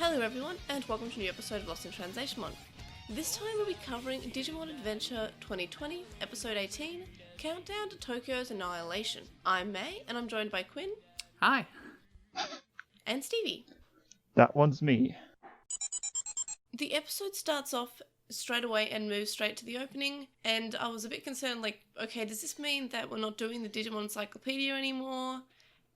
Hello everyone, and welcome to a new episode of LostinTranslationmon. This time we'll be covering Digimon Adventure 2020, Episode 18, Countdown to Tokyo's Annihilation. I'm May, and I'm joined by Quinn. Hi. And Stevie. That one's me. The episode starts off straight away and moves straight to the opening, and I was a bit concerned, okay, does this mean that we're not doing the Digimon Encyclopedia anymore?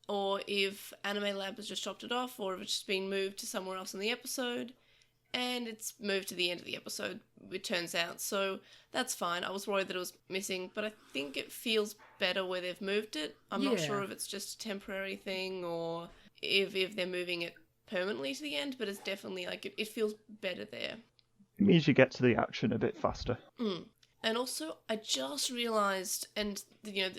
Or if Anime Lab has just chopped it off, or if it's just been moved to somewhere else in the episode, and it's moved to the end of the episode, it turns out, so that's fine. I was worried that it was missing, but I think it feels better where they've moved it. I'm not sure if it's just a temporary thing, or if they're moving it permanently to the end, but it's definitely, it feels better there. It means you get to the action a bit faster. And also, I just realised, and,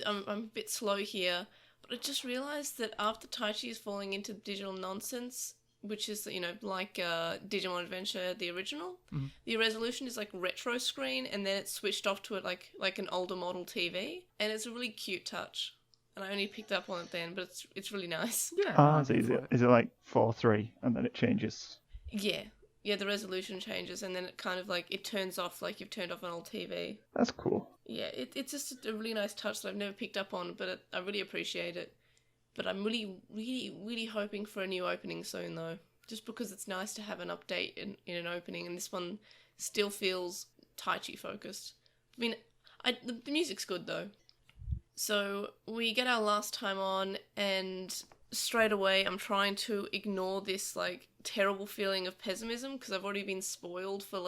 I'm a bit slow here, but I just realised that after Taichi is falling into digital nonsense, which is, like Digimon Adventure, the original, the resolution is retro screen, and then it's switched off to it like an older model TV, and it's a really cute touch. And I only picked up on it then, but it's really nice. Yeah. Is it like 4:3 and then it changes? Yeah, the resolution changes, and then it kind of it turns off like you've turned off an old TV. That's cool. Yeah, it's just a really nice touch that I've never picked up on, but I really appreciate it. But I'm really, really, really hoping for a new opening soon, though. Just because it's nice to have an update in an opening, and this one still feels Taichi focused. I mean, the music's good, though. So we get our last time on, and straight away I'm trying to ignore this, terrible feeling of pessimism, because I've already been spoiled for,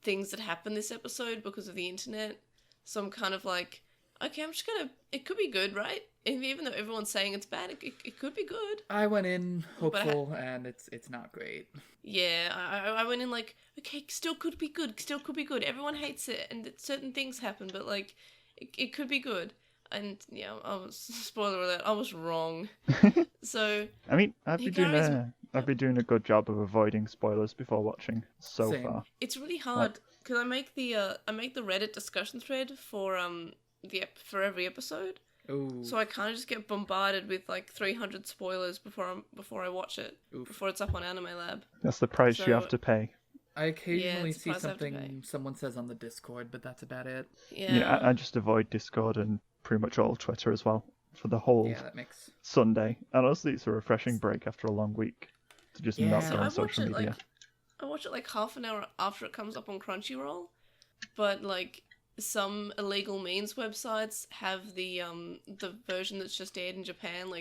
things that happen this episode because of the internet. So I'm kind of okay, I'm just gonna, it could be good, right? And even though everyone's saying it's bad, it could be good. I went in hopeful, and it's not great. Yeah, I went in okay, still could be good. Everyone hates it, and certain things happen, but, it could be good. And, yeah, spoiler alert, I was wrong. So... I mean, I've been doing a good job of avoiding spoilers before watching so far. It's really hard, because I make the Reddit discussion thread for every episode. Ooh. So I kind of just get bombarded with 300 spoilers before I watch it. Oof. Before it's up on Anime Lab. That's the price you have to pay. I occasionally see price I have to something someone says on the Discord, but that's about it. Yeah, I just avoid Discord and pretty much all Twitter as well for the whole Sunday. And honestly, it's a refreshing break after a long week to just not go on social media. I watch it half an hour after it comes up on Crunchyroll, but some illegal memes websites have the version that's just aired in Japan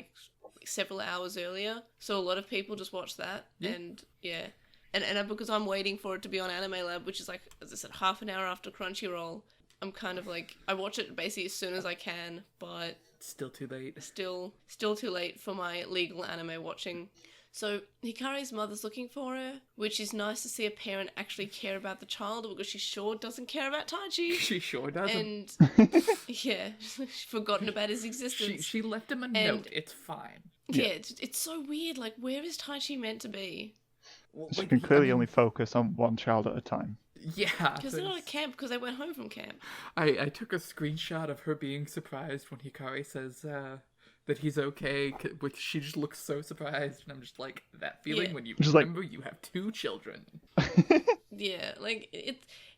several hours earlier, so a lot of people just watch that. And because I'm waiting for it to be on Anime Lab, which is as I said, half an hour after Crunchyroll, I'm kind of I watch it basically as soon as I can, but still too late. Still too late for my legal anime watching. So Hikari's mother's looking for her, which is nice to see a parent actually care about the child, because she sure doesn't care about Taichi. She sure doesn't. And yeah, she's forgotten about his existence. She left him a note. It's fine. Yeah, it's so weird. Where is Taichi meant to be? She can clearly only focus on one child at a time. Yeah. Because they're not at camp, because they went home from camp. I took a screenshot of her being surprised when Hikari says that he's okay, which she just looks so surprised, and I'm just that feeling when you remember you have two children. Yeah,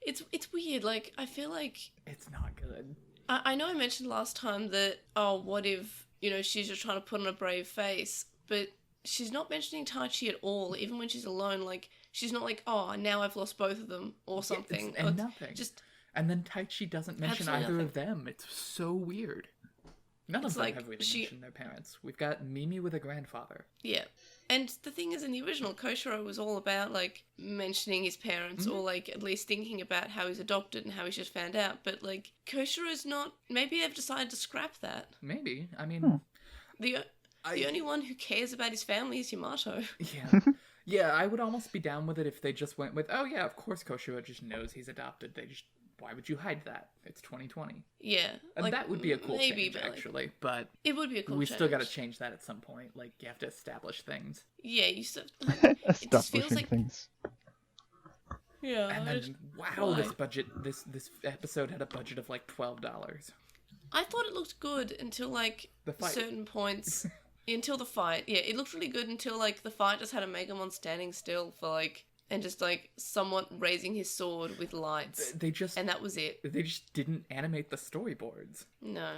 it's weird. I feel it's not good. I know I mentioned last time that, what if, she's just trying to put on a brave face, but she's not mentioning Taichi at all, even when she's alone. She's not now I've lost both of them, or something. And nothing. And then Taichi doesn't mention either of them. It's so weird. None of them have really mentioned their parents. We've got Mimi with a grandfather. Yeah. And the thing is, in the original, Koshiro was all about, mentioning his parents, or, at least thinking about how he's adopted and how he's just found out. But, Koshiro's not... Maybe they've decided to scrap that. Maybe. I mean... The only one who cares about his family is Yamato. Yeah. Yeah, I would almost be down with it if they just went with, oh yeah, of course Koshiro just knows he's adopted. Why would you hide that? It's 2020. Yeah. And that would be a cool change, actually. But it would be a cool we change. still got to change that at some point. You have to establish things. Yeah, you still... Establishing things. Yeah. And then, wow, this episode had a budget of $12. I thought it looked good until, certain points Until the fight. Yeah, it looked really good until, like, the fight just had a Megamon standing still for, like, and just, like, someone raising his sword with lights. And that was it. They just didn't animate the storyboards. No.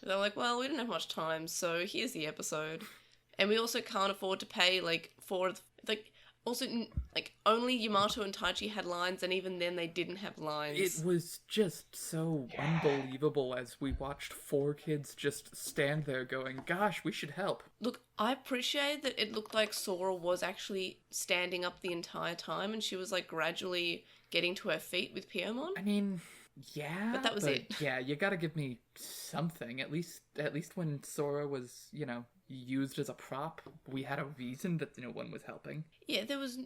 They're like, well, we didn't have much time, so here's the episode. And we also can't afford to pay, like, also, like, only Yamato and Taichi had lines, and even then they didn't have lines. It was just so unbelievable as we watched 4 kids just stand there going, gosh, we should help. Look, I appreciate that it looked like Sora was actually standing up the entire time, and she was, like, gradually getting to her feet with Piomon. I mean, yeah. But that was it. Yeah, you gotta give me something. At least when Sora was, used as a prop, we had a reason that no one was helping. Yeah, there was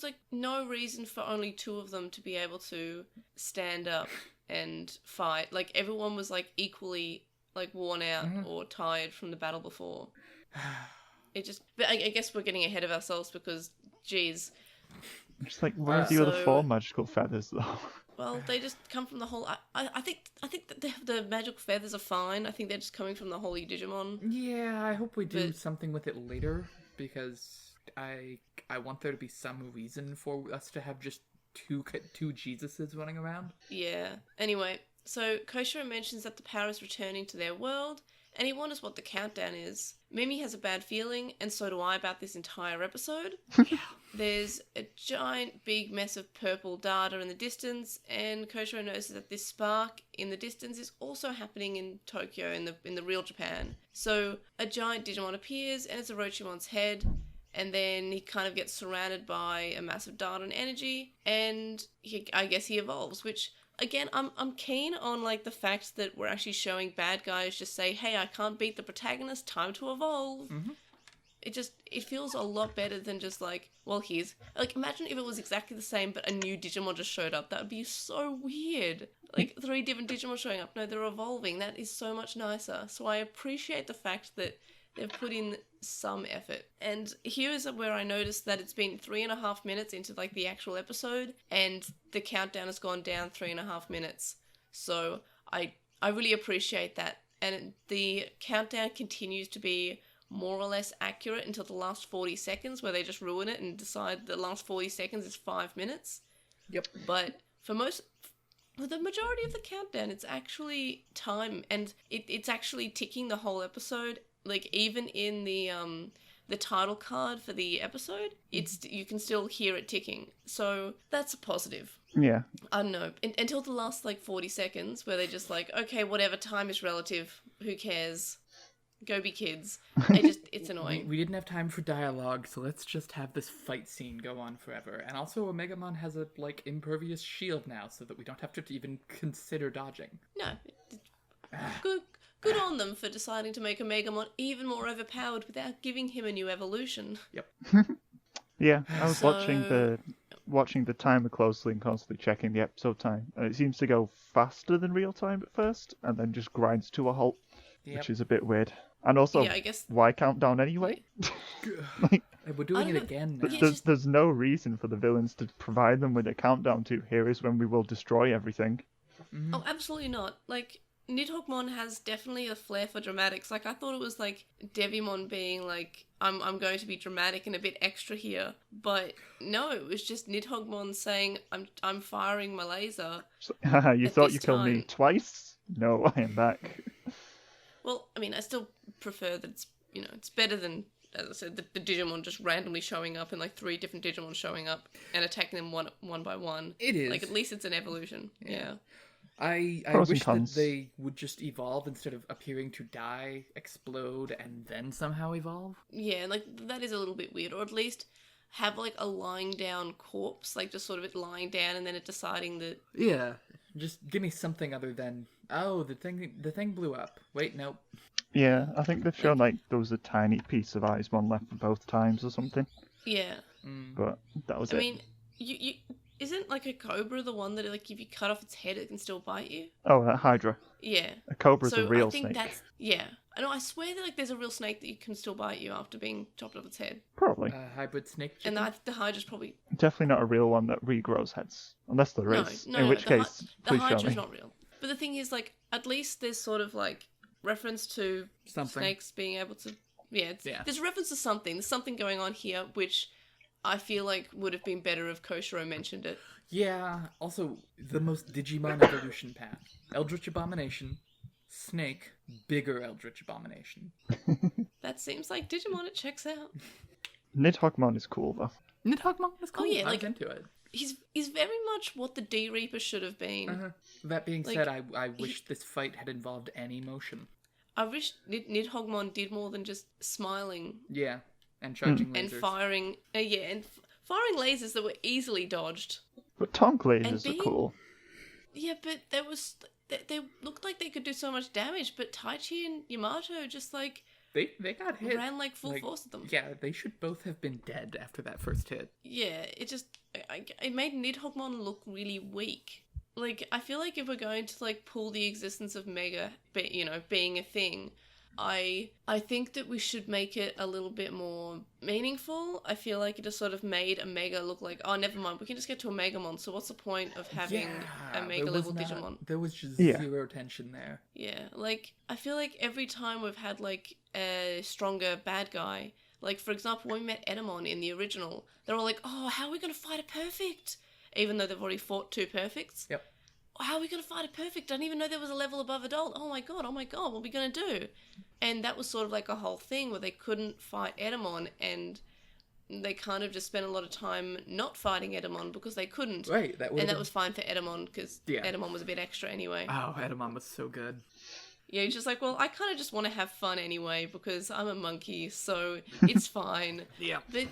like no reason for only 2 of them to be able to stand up and fight. Like, everyone was like equally like worn out or tired from the battle before. But I guess we're getting ahead of ourselves because, geez. Just like, where's the other 4 magical feathers though? Well, they just come from the whole. I think that the magical feathers are fine. I think they're just coming from the Holy Digimon. Yeah, I hope we do something with it later, because I want there to be some reason for us to have just two Jesuses running around. Yeah. Anyway, so Koshiro mentions that the power is returning to their world, and he wonders what the countdown is. Mimi has a bad feeling, and so do I about this entire episode. There's a giant big mess of purple data in the distance, and Koshiro notices that this spark in the distance is also happening in Tokyo, in the real Japan. So a giant Digimon appears, and it's Orochimon's head, and then he kind of gets surrounded by a massive data and energy, and I guess he evolves, which... Again, I'm keen on, like, the fact that we're actually showing bad guys just say, hey, I can't beat the protagonist, time to evolve. Mm-hmm. It feels a lot better than just, like, well, here's... Like, imagine if it was exactly the same, but a new Digimon just showed up. That would be so weird. Like, 3 different Digimon showing up. No, they're evolving. That is so much nicer. So I appreciate the fact that they've put in some effort. And here is where I noticed that it's been 3.5 minutes into, like, the actual episode, and the countdown has gone down 3.5 minutes. So I really appreciate that. And the countdown continues to be more or less accurate until the last 40 seconds, where they just ruin it and decide the last 40 seconds is 5 minutes. Yep. But for the majority of the countdown, it's actually time, and it's actually ticking the whole episode. Like, even in the title card for the episode, you can still hear it ticking. So that's a positive. Yeah. I don't know. Until the last, like, 40 seconds, where they're just like, okay, whatever, time is relative. Who cares? Go be kids. It's annoying. We didn't have time for dialogue, so let's just have this fight scene go on forever. And also, Omegamon has a, like, impervious shield now, so that we don't have to even consider dodging. No. Good on them for deciding to make Omegamon even more overpowered without giving him a new evolution. Yep. Yeah, I was watching the timer closely and constantly checking the episode time, and it seems to go faster than real time at first, and then just grinds to a halt, which is a bit weird. And also, I guess... why countdown anyway? We're doing it again now. There's no reason for the villains to provide them with a countdown to, here is when we will destroy everything. Mm-hmm. Oh, absolutely not. Like, Nidhoggmon has definitely a flair for dramatics. Like, I thought it was, like, Devimon being, like, I'm going to be dramatic and a bit extra here. But no, it was just Nidhoggmon saying, I'm firing my laser. You thought you killed me twice? No, I am back. Well, I mean, I still prefer that it's better than, as I said, the Digimon just randomly showing up, and, like, 3 different Digimon showing up and attacking them one by one. It is. Like, at least it's an evolution. Yeah. I wish that they would just evolve instead of appearing to die, explode, and then somehow evolve. Yeah, like, that is a little bit weird. Or at least have, like, a lying down corpse, like, just sort of it lying down and then it deciding that... Yeah, just give me something other than, oh, the thing blew up. Wait, nope. Yeah, I think they've shown, like, there was a tiny piece of Icemon left both times or something. Yeah. But that was it. I mean, you isn't, like, a cobra the one that, like, if you cut off its head, it can still bite you? Oh, that Hydra. Yeah. A cobra's a real snake. Yeah. I know, I swear that, like, there's a real snake that you can still bite you after being chopped off its head. Probably. Hybrid snake chicken? And I think the Hydra's probably... Definitely not a real one that regrows heads. Unless there is. In which case, please show me. The Hydra's not real. But the thing is, like, at least there's sort of, like, reference to snakes being able to There's a reference to something. There's something going on here, which I feel like would have been better if Koshiro mentioned it. Yeah, also, the most Digimon evolution path. Eldritch Abomination, Snake, bigger Eldritch Abomination. That seems like Digimon, it checks out. Nidhoggmon is cool, though. Nidhoggmon is cool. Oh, yeah, I was into it. He's very much what the D-Reaper should have been. Uh-huh. That being said, I wish this fight had involved any motion. I wish Nidhoggmon did more than just smiling. Yeah, and charging lasers. And firing... firing lasers that were easily dodged. But tonk lasers are cool. Yeah, but they looked like they could do so much damage, but Taichi and Yamato just, like... They got hit. Ran, like, full force at them. Yeah, they should both have been dead after that first hit. Yeah, it just... It made Nidhoggmon look really weak. Like, I feel like if we're going to, like, pull the existence of Mega, being a thing, I think that we should make it a little bit more meaningful. I feel like it just sort of made a Mega look like, oh, never mind, we can just get to a Megamon, so what's the point of having a Mega-level Digimon? There was just zero tension there. Yeah, like, I feel like every time we've had, like, a stronger bad guy, like, for example, when we met Edamon in the original, they're all like, oh, how are we going to fight a perfect? Even though they've already fought two perfects. Yep. How are we going to fight a perfect? I didn't even know there was a level above adult. Oh my god, what are we going to do? And that was sort of like a whole thing where they couldn't fight Edamon, and they kind of just spent a lot of time not fighting Edamon because they couldn't. Right, that was fine for Edamon because Edamon was a bit extra anyway. Oh, Edamon was so good. Yeah, he's just like, well, I kind of just want to have fun anyway because I'm a monkey, so it's fine. Yeah. But,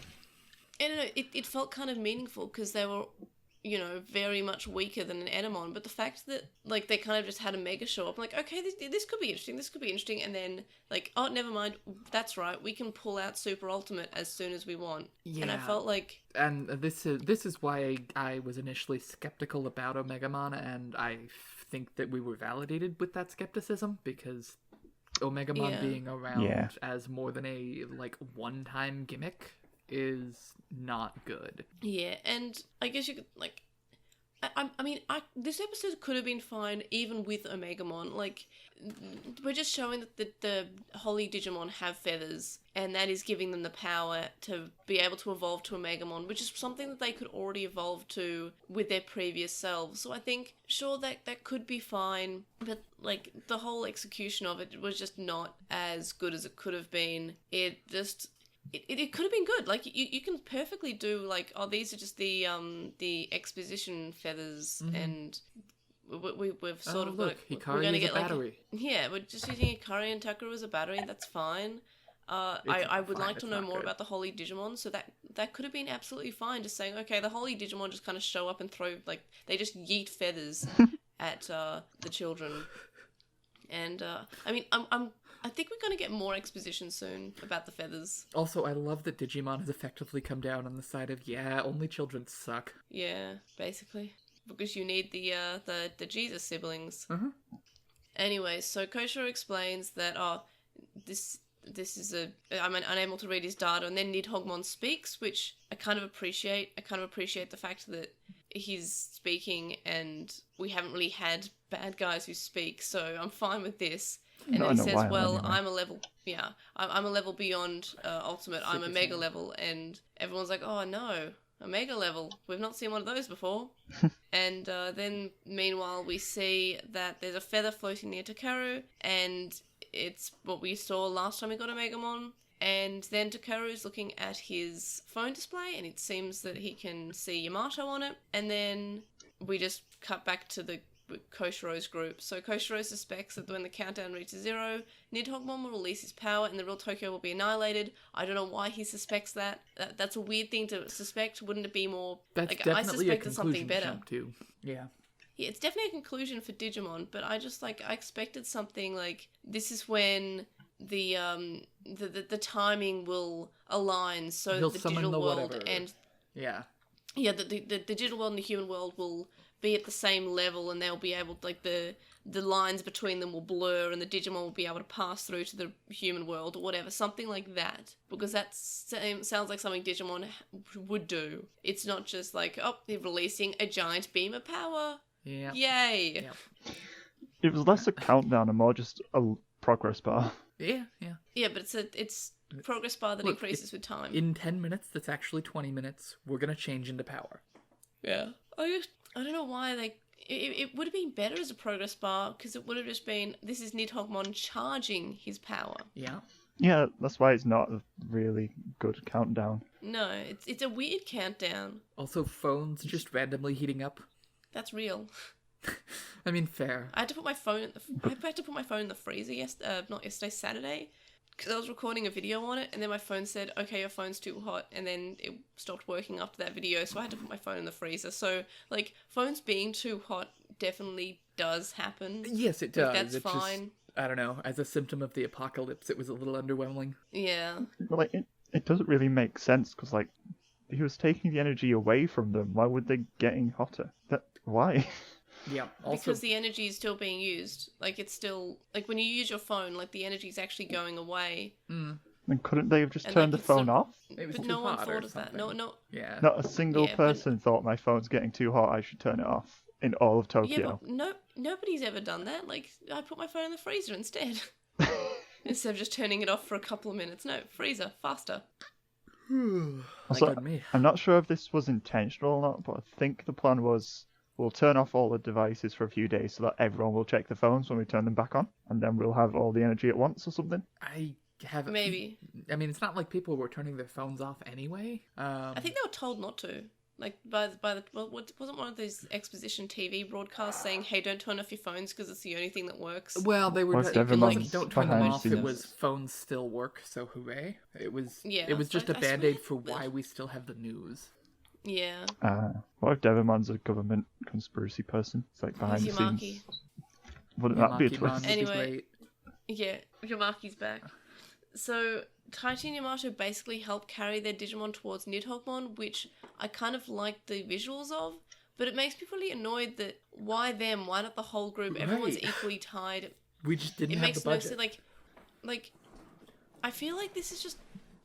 I don't know, it felt kind of meaningful because they were, very much weaker than an Edamon. But the fact that, like, they kind of just had a Mega show up, I'm like, okay, this could be interesting, and then, like, oh, never mind, that's right, we can pull out Super Ultimate as soon as we want. Yeah. And I felt like... And this is why I was initially skeptical about Omegamon, and I think that we were validated with that skepticism, because Omegamon being around as more than a, like, one-time gimmick is not good. Yeah, and I guess you could, like... this episode could have been fine even with Omegamon. Like, we're just showing that the Holy Digimon have feathers, and that is giving them the power to be able to evolve to Omegamon, which is something that they could already evolve to with their previous selves. So I think, sure, that could be fine, but, like, the whole execution of it was just not as good as it could have been. It just... It could have been good. Like, you can perfectly do, like, oh, these are just the exposition feathers, and we've sort of got... Hikari is a battery. Yeah, we're just using Hikari and Takuru as a battery, and that's fine. I would like to know more about the Holy Digimon, so that could have been absolutely fine, just saying, okay, the Holy Digimon just kind of show up and throw, like, they just yeet feathers at the children. And, I think we're going to get more exposition soon about the feathers. Also, I love that Digimon has effectively come down on the side of, only children suck. Yeah, basically. Because you need the Jesus siblings. Uh-huh. Anyway, so Koshiro explains that, this is I'm unable to read his data, and then Nidhoggmon speaks, which I kind of appreciate. I kind of appreciate the fact that he's speaking, and we haven't really had bad guys who speak, so I'm fine with this. And then he says, well, anyway. I'm a level beyond Ultimate. I'm a Mega level. And everyone's like, oh, no, a Mega level. We've not seen one of those before. And then, meanwhile, we see that there's a feather floating near Takaru, and it's what we saw last time we got a Megamon. And then Takaru's looking at his phone display, and it seems that he can see Yamato on it. And then we just cut back to the Koshiro's group. So Koshiro suspects that when the countdown reaches 0, Nidhoggmon will release his power and the real Tokyo will be annihilated. I don't know why he suspects that. That's a weird thing to suspect. Wouldn't it be more... That's like, definitely I suspected something better. Jump too. Yeah. Yeah, it's definitely a conclusion for Digimon, but I expected something like, this is when the timing will align so He'll the summon digital the world whatever. and... Yeah. Yeah, the digital world and the human world will be at the same level, and they'll be able to, like, the lines between them will blur, and the Digimon will be able to pass through to the human world or whatever, something like that, because that sounds like something Digimon would do. It's not just like, oh, they're releasing a giant beam of power. Yeah. Yay. Yep. It was less a countdown and more just a progress bar. Yeah. Yeah, but it's progress bar that increases with time. In 10 minutes, that's actually 20 minutes. We're gonna change into power. Yeah. I don't know why they... It would have been better as a progress bar, because it would have just been, this is Nidhoggmon charging his power. Yeah. Yeah, that's why it's not a really good countdown. No, it's a weird countdown. Also, phones just randomly heating up. That's real. I mean, fair. I had to put my phone in the freezer not yesterday, Saturday, because I was recording a video on it, and then my phone said, okay, your phone's too hot, and then it stopped working after that video, so I had to put my phone in the freezer. So, like, phones being too hot definitely does happen. Yes, it does. That's it's fine. Just, I don't know, as a symptom of the apocalypse, it was a little underwhelming. Yeah. But, like, it doesn't really make sense, because, like, he was taking the energy away from them. Why would they getting hotter? Why? Yeah, also... Because the energy is still being used. Like, it's still... Like, when you use your phone, like, the energy's actually going away. Mm. Then couldn't they have just turned the phone off? But no one thought of that. No. Yeah. Not a single person thought my phone's getting too hot, I should turn it off. In all of Tokyo. Yeah, but nobody's ever done that. Like, I put my phone in the freezer instead. Instead of just turning it off for a couple of minutes. No, freezer, faster. Also, I'm not sure if this was intentional or not, but I think the plan was we'll turn off all the devices for a few days so that everyone will check the phones when we turn them back on, and then we'll have all the energy at once or something. Maybe. I mean, it's not like people were turning their phones off anyway. I think they were told not to. Like, wasn't one of those exposition TV broadcasts saying, hey, don't turn off your phones because it's the only thing that works? Well, they were don't turn them off. It was phones still work, so hooray. It was just a band-aid for why we still have the news. Yeah. What if Devimon's a government conspiracy person? It's like behind the scenes. Wouldn't that be a twist? Anyway, yeah, Yamaki's back. So, Taichi and Yamato basically help carry their Digimon towards Nidhoggmon, which I kind of like the visuals of, but it makes me really annoyed that why them? Why not the whole group? Everyone's equally tied. We just didn't have the budget. It makes no sense. Like, I feel like this is just...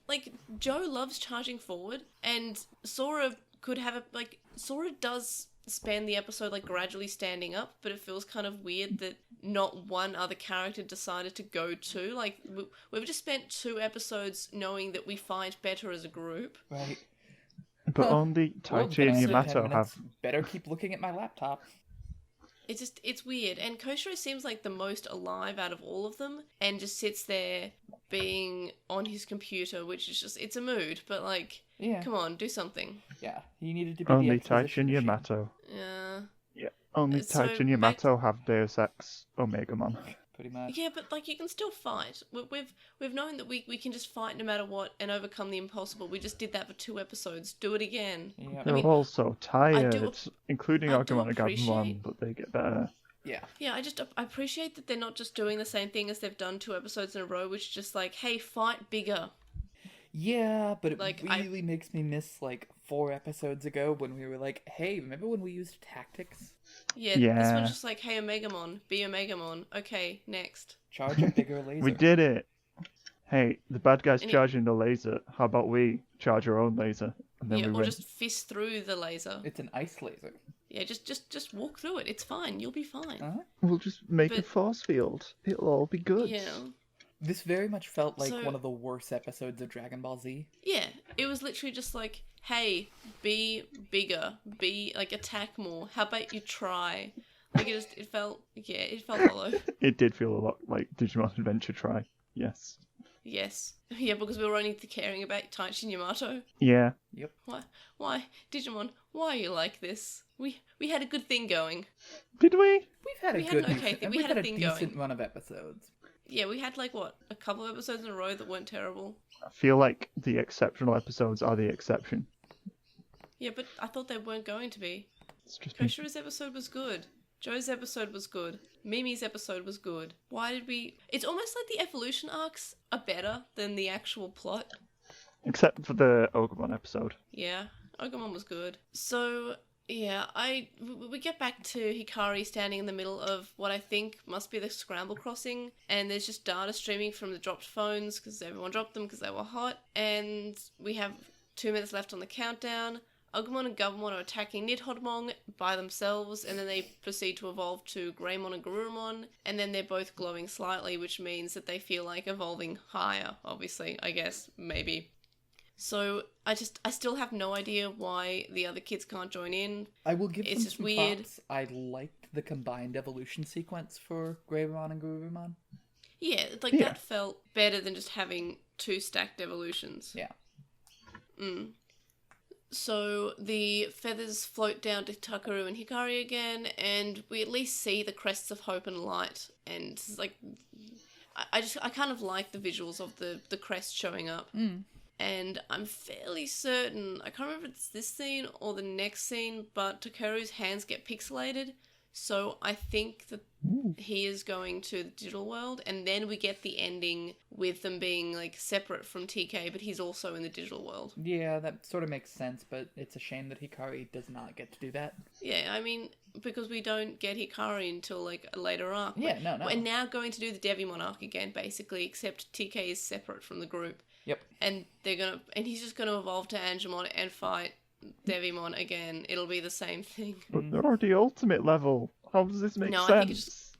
Like, Joe loves charging forward, and Sora could have a... Like, Sora does spend the episode, like, gradually standing up, but it feels kind of weird that not one other character decided to go to. Like, we've just spent 2 episodes knowing that we fight better as a group. Right. But only Taichi and Yamato have... Better keep looking at my laptop. It's weird. And Koshiro seems like the most alive out of all of them, and just sits there being on his computer, which is just... It's a mood, but, like, come on, do something. Yeah, he needed to be only Taichi and Yamato. Yeah. Only Taichi and Yamato have Deus Ex Omegamon. Pretty much. Yeah, but like you can still fight. We've known that we can just fight no matter what and overcome the impossible. We just did that for 2 episodes. Do it again. Yeah. They're all so tired, including Agumon and Gabumon, but they get better. Yeah, I appreciate that they're not just doing the same thing as they've done 2 episodes in a row, which is just like, hey, fight bigger. Yeah, but it really makes me miss, like, 4 episodes ago when we were like, hey, remember when we used tactics? Yeah. This one's just like, hey, Omegamon, be Omegamon. Okay, next. Charge a bigger laser. We did it! Hey, the bad guy's charging the laser. How about we charge our own laser? And then we win. Just fist through the laser. It's an ice laser. Yeah, just walk through it. It's fine. You'll be fine. Uh-huh. We'll just make a force field. It'll all be good. Yeah. This very much felt like one of the worst episodes of Dragon Ball Z. Yeah, it was literally just like, hey, be bigger, attack more. How about you try? Like, it felt hollow. It did feel a lot like Digimon Adventure Try. Yes. Yes. Yeah, because we were only caring about Taichi and Yamato. Yeah. Yep. Why? Digimon, why are you like this? We had a good thing going. Did we? We've had a decent run of episodes. Yeah, we had, like, a couple of episodes in a row that weren't terrible. I feel like the exceptional episodes are the exception. Yeah, but I thought they weren't going to be. Koshiro's episode was good. Joe's episode was good. Mimi's episode was good. Why did we... It's almost like the evolution arcs are better than the actual plot. Except for the Ogumon episode. Yeah, Ogumon was good. So... Yeah, we get back to Hikari standing in the middle of what I think must be the scramble crossing, and there's just data streaming from the dropped phones because everyone dropped them because they were hot, and we have 2 minutes left on the countdown. Agumon and Gabumon are attacking Nidhodmon by themselves, and then they proceed to evolve to Greymon and Garurumon, and then they're both glowing slightly, which means that they feel like evolving higher, obviously, I guess, maybe. So, I still have no idea why the other kids can't join in. I will give them just some weird. props. I liked the combined evolution sequence for Greymon and Garurumon. Yeah, that felt better than just having 2 stacked evolutions. Yeah. So the feathers float down to Takaru and Hikari again, and we at least see the crests of hope and light. And I kind of like the visuals of the crest showing up. And I'm fairly certain, I can't remember if it's this scene or the next scene, but Takeru's hands get pixelated. So I think that he is going to the digital world, and then we get the ending with them being separate from TK, but he's also in the digital world. Yeah, that sort of makes sense, but it's a shame that Hikari does not get to do that. Yeah, I mean, because we don't get Hikari until a later arc. Yeah, no. We're now going to do the Devimon arc again, basically, except TK is separate from the group. Yep. And he's just gonna evolve to Angemon and fight Devimon again. It'll be the same thing. But they're already ultimate level. How does this make sense? I think it's just...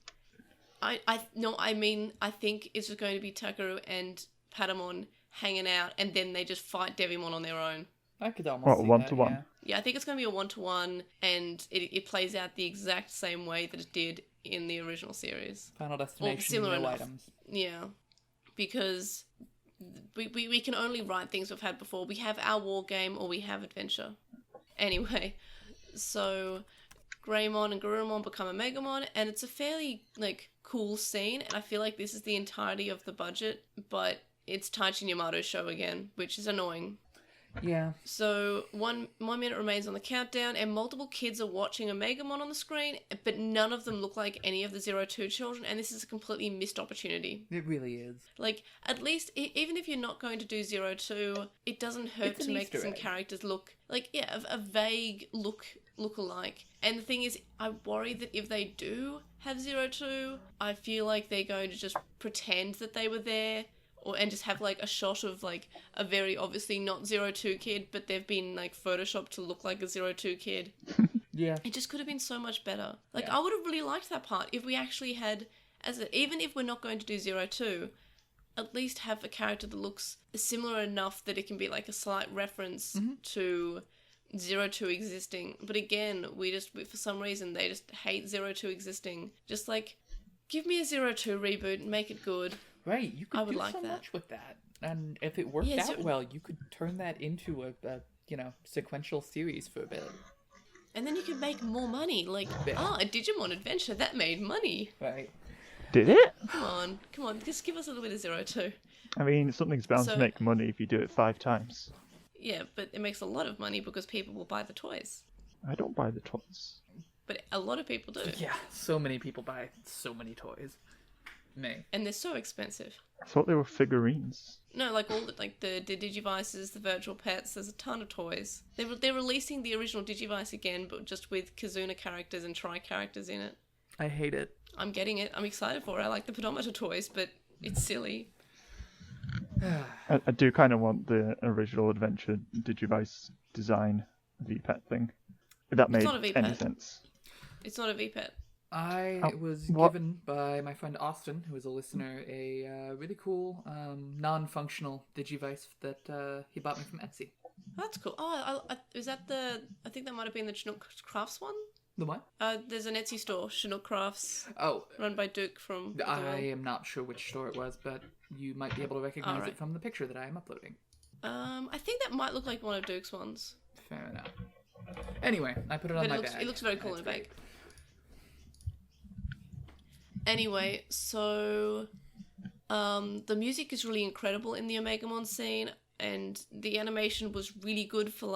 I think it's just going to be Takaru and Patamon hanging out, and then they just fight Devimon on their own. I could almost see one that, to one. Yeah, I think it's going to be a 1-to-1, and it plays out the exact same way that it did in the original series. Final Destination, similar no enough. items. Yeah, because we can only write things we've had before. We have our war game or we have adventure. Anyway, so Greymon and Garurumon become a Megamon, and it's a fairly cool scene, and I feel like this is the entirety of the budget, but it's Taichin Yamato's show again, which is annoying. Yeah. So, 1 minute remains on the countdown, and multiple kids are watching a Megamon on the screen, but none of them look like any of the 02 children, and this is a completely missed opportunity. It really is. At least, even if you're not going to do 02, it doesn't hurt to make some characters look, a vague look-alike. And the thing is, I worry that if they do have 02, I feel like they're going to just pretend that they were there, and just have a shot of a very obviously not 02 kid, but they've been photoshopped to look like a 02 kid. Yeah. It just could have been so much better. I would have really liked that part if we actually had, even if we're not going to do 02, at least have a character that looks similar enough that it can be a slight reference to 02 existing. But again, for some reason, they just hate 02 existing. Just give me a 02 reboot and make it good. Right, you could do like so that. much with that. And if it worked out well, you could turn that into a sequential series for a bit. And then you could make more money. A Digimon Adventure, that made money. Right. Did it? Come on, just give us a little bit of 02. I mean, something's bound to make money if you do it 5 times. Yeah, but it makes a lot of money because people will buy the toys. I don't buy the toys. But a lot of people do. Yeah, so many people buy so many toys. Me. And they're so expensive. I thought they were figurines. No, all the Digivices, the virtual pets, there's a ton of toys. They're releasing the original Digivice again, but just with Kazuna characters and Tri characters in it. I hate it. I'm getting it. I'm excited for it. I like the pedometer toys, but it's silly. I do kind of want the original Adventure Digivice design VPET thing. If that made any sense. It's not a VPET. I was given by my friend Austin, who is a listener, a really cool non-functional Digivice that he bought me from Etsy. That's cool. Oh, is that I think that might have been the Chinook Crafts one? The what? There's an Etsy store, Chinook Crafts. Oh. Run by Duke from... I am not sure which store it was, but you might be able to recognize it from the picture that I am uploading. I think that might look like one of Duke's ones. Fair enough. Anyway, I put it on my bag. It looks very cool in a bag. Anyway, so the music is really incredible in the Omegamon scene, and the animation was really good for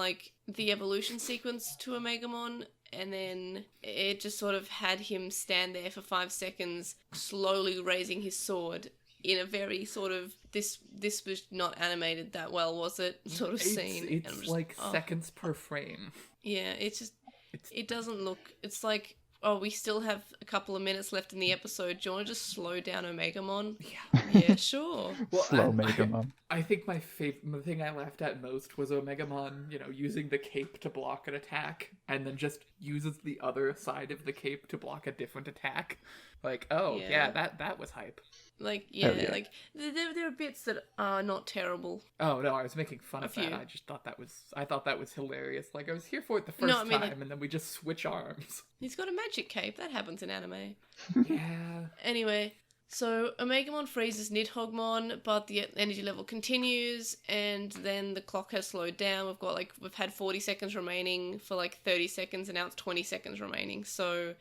the evolution sequence to Omegamon, and then it just sort of had him stand there for 5 seconds, slowly raising his sword in a very sort of this was not animated that well, was it? Sort of scene. It's seconds per frame. Yeah, it doesn't look. It's Oh, we still have a couple of minutes left in the episode. Do you want to just slow down Omegamon? Yeah. Yeah, sure. Well, slow Omegamon. I think the thing I laughed at most was Omegamon, using the cape to block an attack, and then just uses the other side of the cape to block a different attack. Like, oh, yeah that was hype. Like, yeah, like, there are bits that are not terrible. Oh, no, I was making fun of that. I just thought that was hilarious. Like, I was here for it the first time, and then we just switch arms. He's got a magic cape. That happens in anime. Yeah. Anyway, so Omegamon freezes Nidhoggmon, but the energy level continues, and then the clock has slowed down. We've had 40 seconds remaining for, 30 seconds, and now it's 20 seconds remaining, so...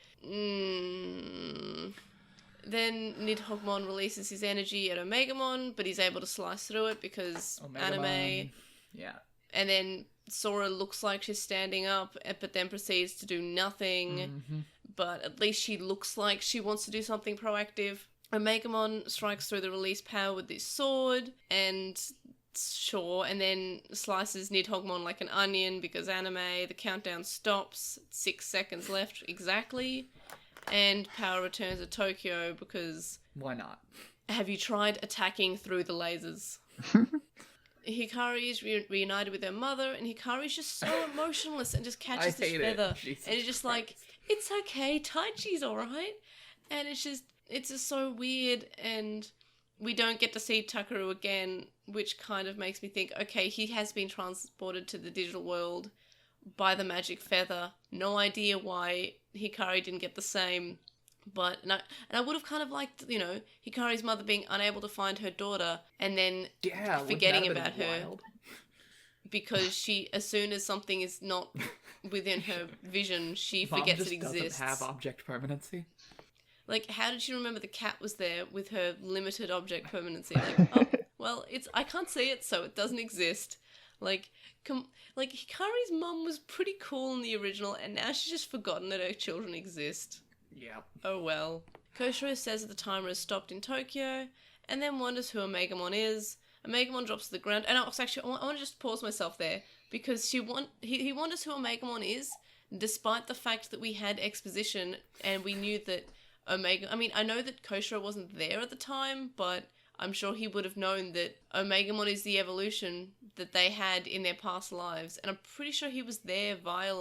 Then Nidhoggmon releases his energy at Omegamon, but he's able to slice through it because anime. Yeah. And then Sora looks like she's standing up, but then proceeds to do nothing. Mm-hmm. But at least she looks like she wants to do something proactive. Omegamon strikes through the release power with his sword, and then slices Nidhoggmon like an onion because anime. The countdown stops. 6 seconds left exactly. And power returns to Tokyo because... Why not? Have you tried attacking through the lasers? Hikari is reunited with her mother, and Hikari's just so emotionless and just catches this feather. And it's just like, it's okay, Taichi's alright. And it's just so weird, and we don't get to see Takeru again, which kind of makes me think, okay, he has been transported to the digital world by the magic feather. No idea why Hikari didn't get the same, but I would have kind of liked, Hikari's mother being unable to find her daughter and then forgetting about her because she, as soon as something is not within her vision, she forgets it exists. Doesn't have object permanency. Like, how did she remember the cat was there with her limited object permanency? Like, oh, well, I can't see it, so it doesn't exist. Like Hikari's mum was pretty cool in the original, and now she's just forgotten that her children exist. Yeah. Oh well. Koshiro says that the timer has stopped in Tokyo, and then wonders who Omegamon is. Omegamon drops to the ground, and I want to just pause myself there, because he wonders who Omegamon is, despite the fact that we had exposition, and we knew that I know that Koshiro wasn't there at the time, but I'm sure he would have known that Omegamon is the evolution that they had in their past lives. And I'm pretty sure he was there via,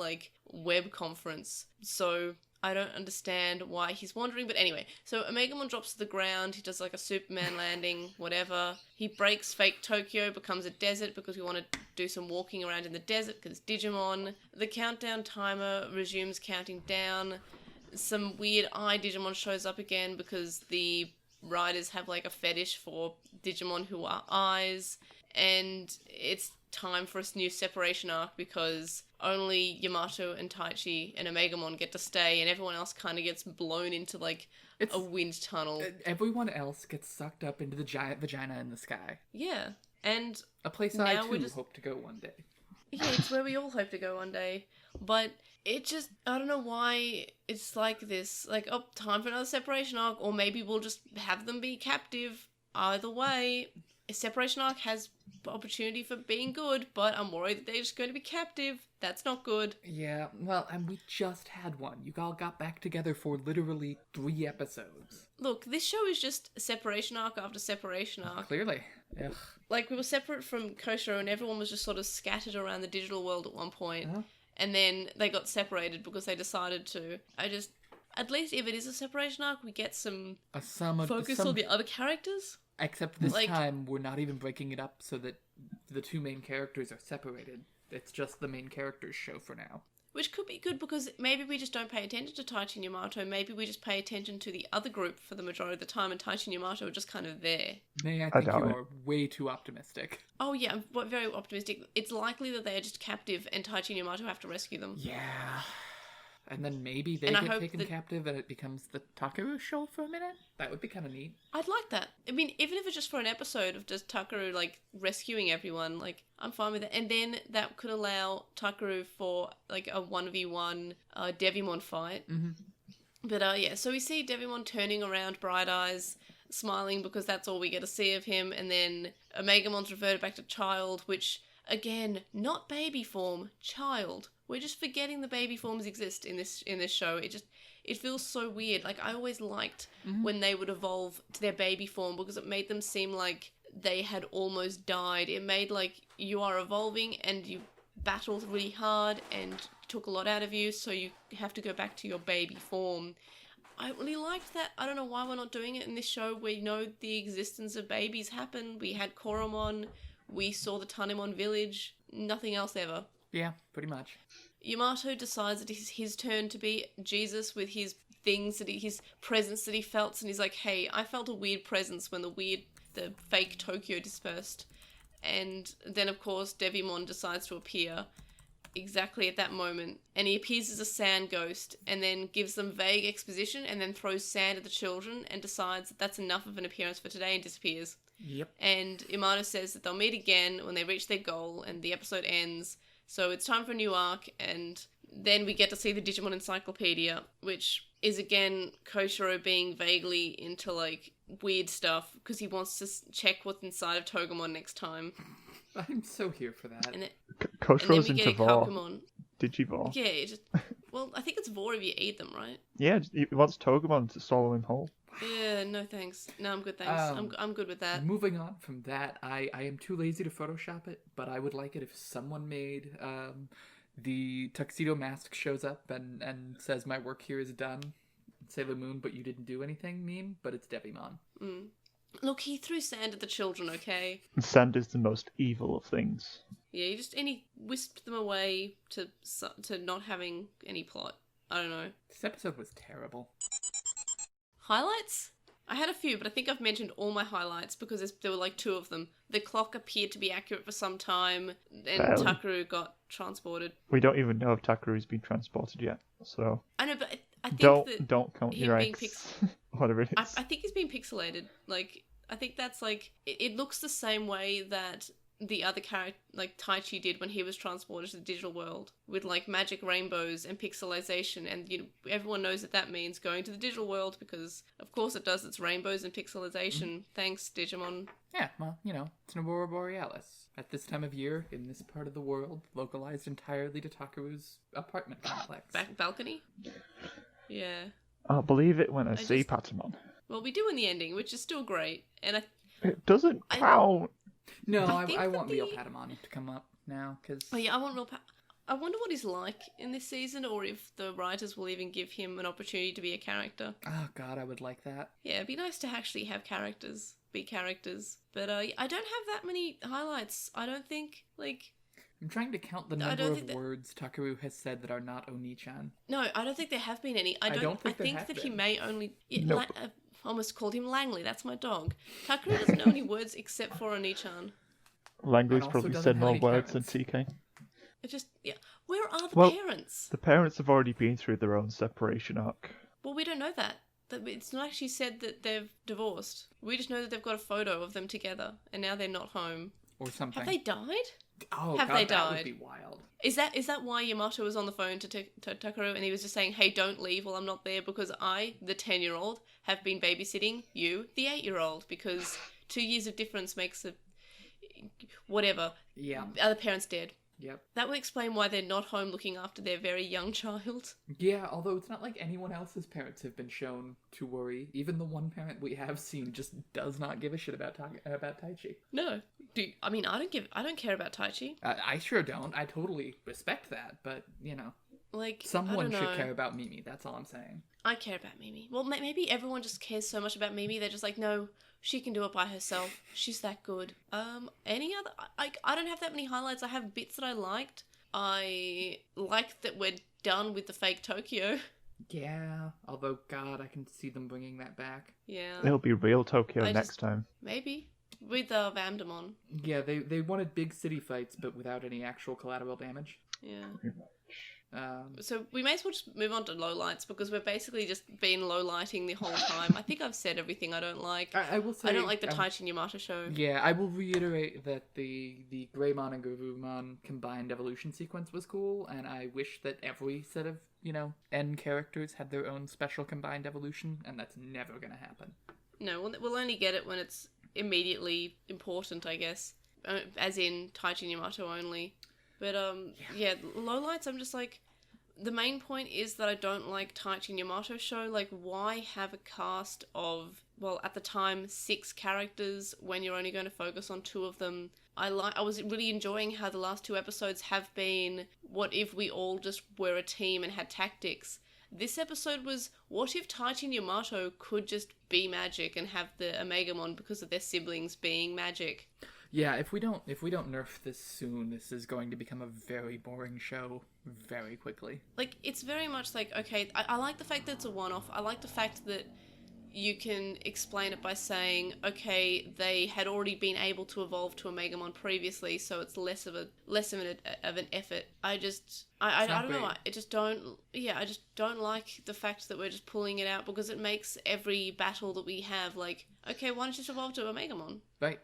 web conference. So I don't understand why he's wandering. But anyway, so Omegamon drops to the ground. He does, a Superman landing, whatever. He breaks fake Tokyo, becomes a desert because we want to do some walking around in the desert because Digimon. The countdown timer resumes counting down. Some weird eye Digimon shows up again because the writers have a fetish for Digimon who are eyes, and it's time for a new separation arc because only Yamato and Taichi and Omegamon get to stay, and everyone else kind of gets blown into a wind tunnel. Everyone else gets sucked up into the giant vagina in the sky. Yeah, and a place I too hope to go one day. Yeah, it's where we all hope to go one day, but it just, I don't know why it's like this. Time for another separation arc, or maybe we'll just have them be captive. Either way, a separation arc has opportunity for being good, but I'm worried that they're just going to be captive. That's not good. Yeah, well, and we just had one. You all got back together for literally 3 episodes. Look, this show is just separation arc after separation arc. Clearly. Ugh. We were separate from Koshiro, and everyone was just sort of scattered around the digital world at one point. Uh-huh. And then they got separated because they decided to. At least if it is a separation arc, we get some focus on the other characters. Except this time, we're not even breaking it up so that the 2 main characters are separated. It's just the main characters show for now. Which could be good because maybe we just don't pay attention to Taichi and Yamato. Maybe we just pay attention to the other group for the majority of the time, and Taichi and Yamato are just kind of there. I think you are way too optimistic. Oh yeah, I'm very optimistic. It's likely that they are just captive and Taichi and Yamato have to rescue them. Yeah. And then maybe they get taken captive and it becomes the Takeru show for a minute? That would be kind of neat. I'd like that. I mean, even if it's just for an episode of just Takeru, rescuing everyone, I'm fine with that. And then that could allow Takeru for, a 1v1 Devimon fight. Mm-hmm. But, yeah, so we see Devimon turning around Bright Eyes, smiling because that's all we get to see of him. And then Omegamon's reverted back to child, which, again, not baby form, child. We're just forgetting the baby forms exist in this show. it feels so weird. Like, I always liked when they would evolve to their baby form because it made them seem like they had almost died. It made, like, you are evolving and you battled really hard and took a lot out of you, so you have to go back to your baby form. I really liked that. I don't know why we're not doing it in this show. We know the existence of babies happen. We had Koromon. We saw the Tanemon village. Nothing else ever. Yeah, pretty much. Yamato decides that it's his turn to be Jesus with his things, his presence that he felt, and he's like, hey, I felt a weird presence when the fake Tokyo dispersed. And then, of course, Devimon decides to appear exactly at that moment, and he appears as a sand ghost and then gives them vague exposition and then throws sand at the children and decides that that's enough of an appearance for today and disappears. Yep. And Yamato says that they'll meet again when they reach their goal and the episode ends. So it's time for a new arc, and then we get to see the Digimon Encyclopedia, which is again Koshiro being vaguely into like weird stuff because he wants to check what's inside of Togemon next time. I'm so here for that. Koshiro's into Vor. Digivore. Yeah, well, I think it's Vor if you eat them, right? Yeah, he wants Togemon to swallow him whole. Yeah, no thanks. No, I'm good, thanks. I'm good with that. Moving on from that, I am too lazy to Photoshop it, but I would like it if someone made the tuxedo mask shows up and says my work here is done. Sailor Moon, but you didn't do anything meme, but it's Devimon. Look, he threw sand at the children, okay? Sand is the most evil of things. Yeah, he whisked them away to not having any plot. I don't know. This episode was terrible. Highlights? I had a few, but I think I've mentioned all my highlights because there were like 2 of them. The clock appeared to be accurate for some time, and Takaru got transported. We don't even know if Takaru's been transported yet, so... I know, but I think don't count your eggs. Whatever it is. I think he's been pixelated. Like, I think that's like... It looks the same way that the other character, like Taichi, did when he was transported to the digital world, with like magic rainbows and pixelization, and everyone knows that means going to the digital world because of course it does. It's rainbows and pixelization. Thanks, Digimon. Yeah, well, it's an Aurora Borealis at this time of year in this part of the world, localized entirely to Takaru's apartment complex. Balcony? Yeah. I believe it when I see Patamon. Well, we do in the ending, which is still great, and it doesn't count. No, I want real Patamon to come up now, because... Oh yeah, I want real I wonder what he's like in this season, or if the writers will even give him an opportunity to be a character. Oh god, I would like that. Yeah, it'd be nice to actually have characters be characters. But I don't have that many highlights. I don't think, like... I'm trying to count the number of words Takaru has said that are not Oni-chan. No, I don't think there have been any. I think that he may only... Nope. Almost called him Langley. That's my dog. Takaru doesn't know any words except for Oni-chan. Langley's probably said more words than TK. It just... Yeah. Where are the parents? The parents have already been through their own separation arc. Well, we don't know that. It's not actually said that they've divorced. We just know that they've got a photo of them together, and now they're not home. Or something. Have they died? Oh, have god, they died? That would be wild. Is that why Yamato was on the phone to Takaru and he was just saying, hey, don't leave while I'm not there because I, the 10-year-old, have been babysitting you, the 8-year-old, because 2 years of difference makes a... whatever. Yeah. The other parent's dead. Yep. That would explain why they're not home looking after their very young child. Yeah, although it's not like anyone else's parents have been shown to worry. Even the one parent we have seen just does not give a shit about Taichi. No. I don't care about Taichi. I sure don't. I totally respect that, but, like, someone should care about Mimi, that's all I'm saying. I care about Mimi. Well, maybe everyone just cares so much about Mimi, they're just like, no, she can do it by herself. She's that good. Any other... I don't have that many highlights. I have bits that I liked. I like that we're done with the fake Tokyo. Yeah, although, God, I can see them bringing that back. Yeah. It'll be real Tokyo next time. Maybe. With Vamdemon. Yeah, they wanted big city fights, but without any actual collateral damage. Yeah. Pretty much. So we may as well just move on to lowlights because we've basically just been lowlighting the whole time. I think I've said everything I don't like. I will say... I don't like the Taichi and Yamato show. Yeah, I will reiterate that the Greymon and Garurumon combined evolution sequence was cool, and I wish that every set of, N characters had their own special combined evolution, and that's never gonna happen. No, we'll only get it when it's immediately important, I guess. As in Taichi and Yamato only. But, yeah, lowlights, I'm just like... the main point is that I don't like Taichi Yamato's show. Like, why have a cast of, well, at the time, 6 characters when you're only going to focus on 2 of them? I was really enjoying how the last 2 episodes have been, what if we all just were a team and had tactics? This episode was, what if Taichi Yamato could just be magic and have the Omegamon because of their siblings being magic? Yeah, if we don't nerf this soon, this is going to become a very boring show very quickly. Like, it's very much like, okay, I like the fact that it's a one-off. I like the fact that you can explain it by saying, okay, they had already been able to evolve to Omegamon previously, so it's less of an effort. I don't know. I just don't like the fact that we're just pulling it out, because it makes every battle that we have like, okay, why don't you just evolve to Omegamon? Right.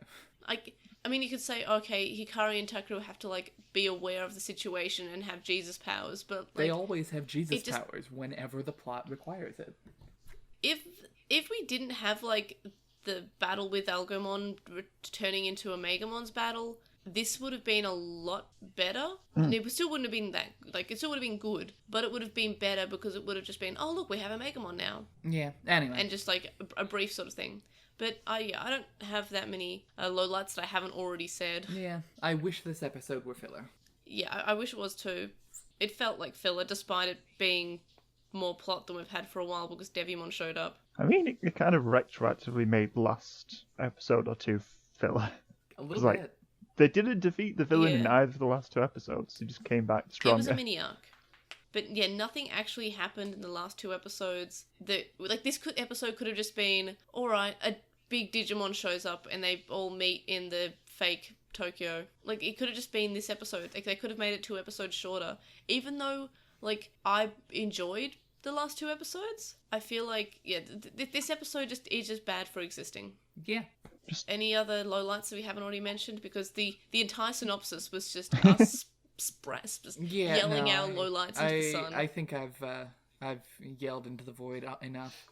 I mean, you could say, okay, Hikari and Takeru have to, like, be aware of the situation and have Jesus powers, but, like... They always have Jesus powers whenever the plot requires it. If we didn't have, like, the battle with Algomon turning into a Megamon's battle, this would have been a lot better. And it still wouldn't have been that... Like, it still would have been good, but it would have been better because it would have just been, oh, look, we have a Megamon now. Yeah, anyway. And just, like, a brief sort of thing. But I don't have that many lowlights that I haven't already said. Yeah, I wish this episode were filler. Yeah, I wish it was too. It felt like filler, despite it being more plot than we've had for a while, because Devimon showed up. I mean, it kind of retroactively made the last episode or 2 filler. A little bit. Like, they didn't defeat the villain in either of the last 2 episodes. They just came back stronger. It was a mini arc. But yeah, nothing actually happened in the last 2 episodes. This episode could have just been, alright, a big Digimon shows up and they all meet in the fake Tokyo. Like, it could have just been this episode. Like, they could have made it 2 episodes shorter. Even though, like, I enjoyed the last 2 episodes, I feel like, yeah, this episode is just bad for existing. Yeah. Any other lowlights that we haven't already mentioned? Because the entire synopsis was just us yelling our lowlights into the sun. I think I've yelled into the void enough.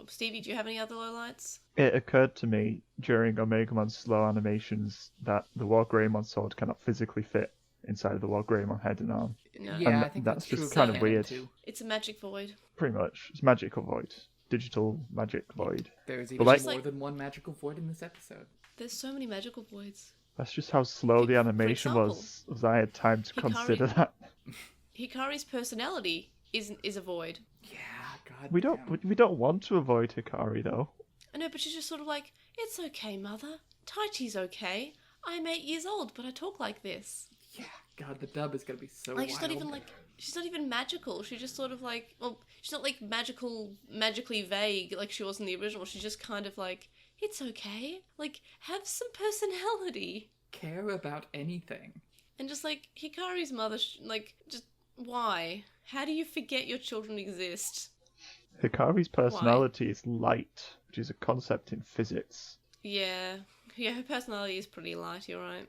Stevie, do you have any other lowlights? It occurred to me during Omegamon's slow animations that the Wargreymon sword cannot physically fit inside of the Wargreymon head and arm. No. Yeah, and I think that's true just of kind of canon weird. too. It's a magic void. Pretty much. It's magical void. Digital magic void. There's even But more than one magical void in this episode. There's so many magical voids. That's just how slow the animation was I had time to consider that. Hikari's personality is a void. Yeah, God. We don't want to avoid Hikari though. I know, but she's just sort of like, it's okay, mother. Taichi's okay. I'm 8 years old, but I talk like this. Yeah, God, the dub is gonna be so like, wild. She's not even magical. She's just sort of like, well, she's not like magically vague like she was in the original. She's just kind of like, it's okay. Like, have some personality. Care about anything. And just like, Hikari's mother, just, why? How do you forget your children exist? Hikari's personality is light, which is a concept in physics. Yeah, her personality is pretty light, you're right.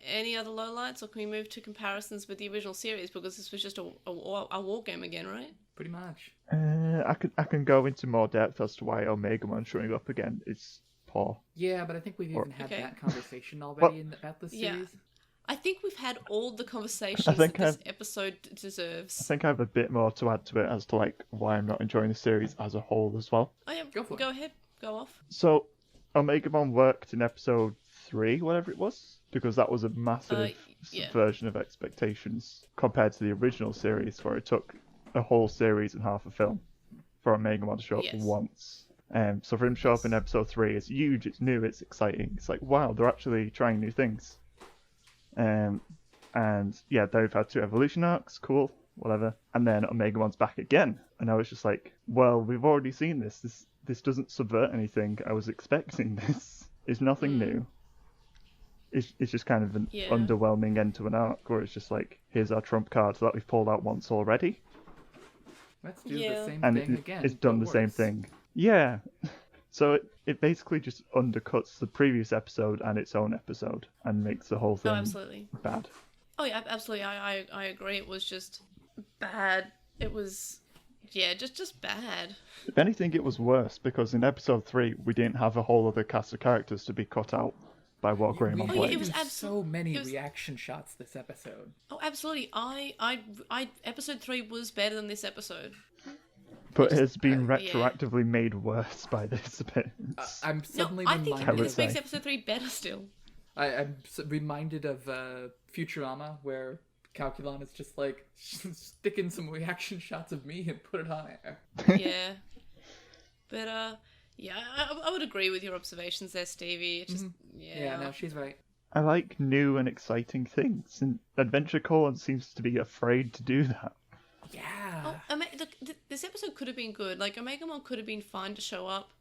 Any other lowlights, or can we move to comparisons with the original series, because this was just a war game again, right? Pretty much. I can go into more depth as to why Omegamon showing up again is poor. Yeah, but I think we've even had that conversation already about this series. Yeah. I think we've had all the conversations that this episode deserves. I think I have a bit more to add to it as to like why I'm not enjoying the series as a whole as well. Oh yeah, go ahead, go off. So, Omegamon worked in episode 3, whatever it was, because that was a massive subversion of expectations compared to the original series, where it took a whole series and half a film for Omegamon to show up once. So for him to show up in episode 3, it's huge, it's new, it's exciting. It's like, wow, they're actually trying new things. And yeah, they've had 2 evolution arcs, cool, whatever. And then Omegamon's back again, and I was just like, well, we've already seen this. This doesn't subvert anything. I was expecting this. It's nothing new. It's just kind of an underwhelming end to an arc, where it's just like, here's our trump card that we've pulled out once already. Let's do the same and thing again. It's done the same thing. Yeah. So it basically just undercuts the previous episode and its own episode, and makes the whole thing bad. Oh yeah, absolutely. I agree. It was just bad. It was, just bad. If anything, it was worse, because in episode 3 we didn't have a whole other cast of characters to be cut out by what Greymon plays. It was so many reaction shots this episode. Oh, absolutely. Episode 3 was better than this episode. But it has been retroactively made worse by this bit. I'm suddenly I think reminded. this makes episode 3 better still. I'm reminded of Futurama, where Calculon is just like, stick in some reaction shots of me and put it on air. Yeah. But, I would agree with your observations there, Stevie. It just, Yeah, no, she's right. I like new and exciting things, and Adventure Colon seems to be afraid to do that. Yeah. Look, this episode could have been good. Like, Omegamon could have been fine to show up,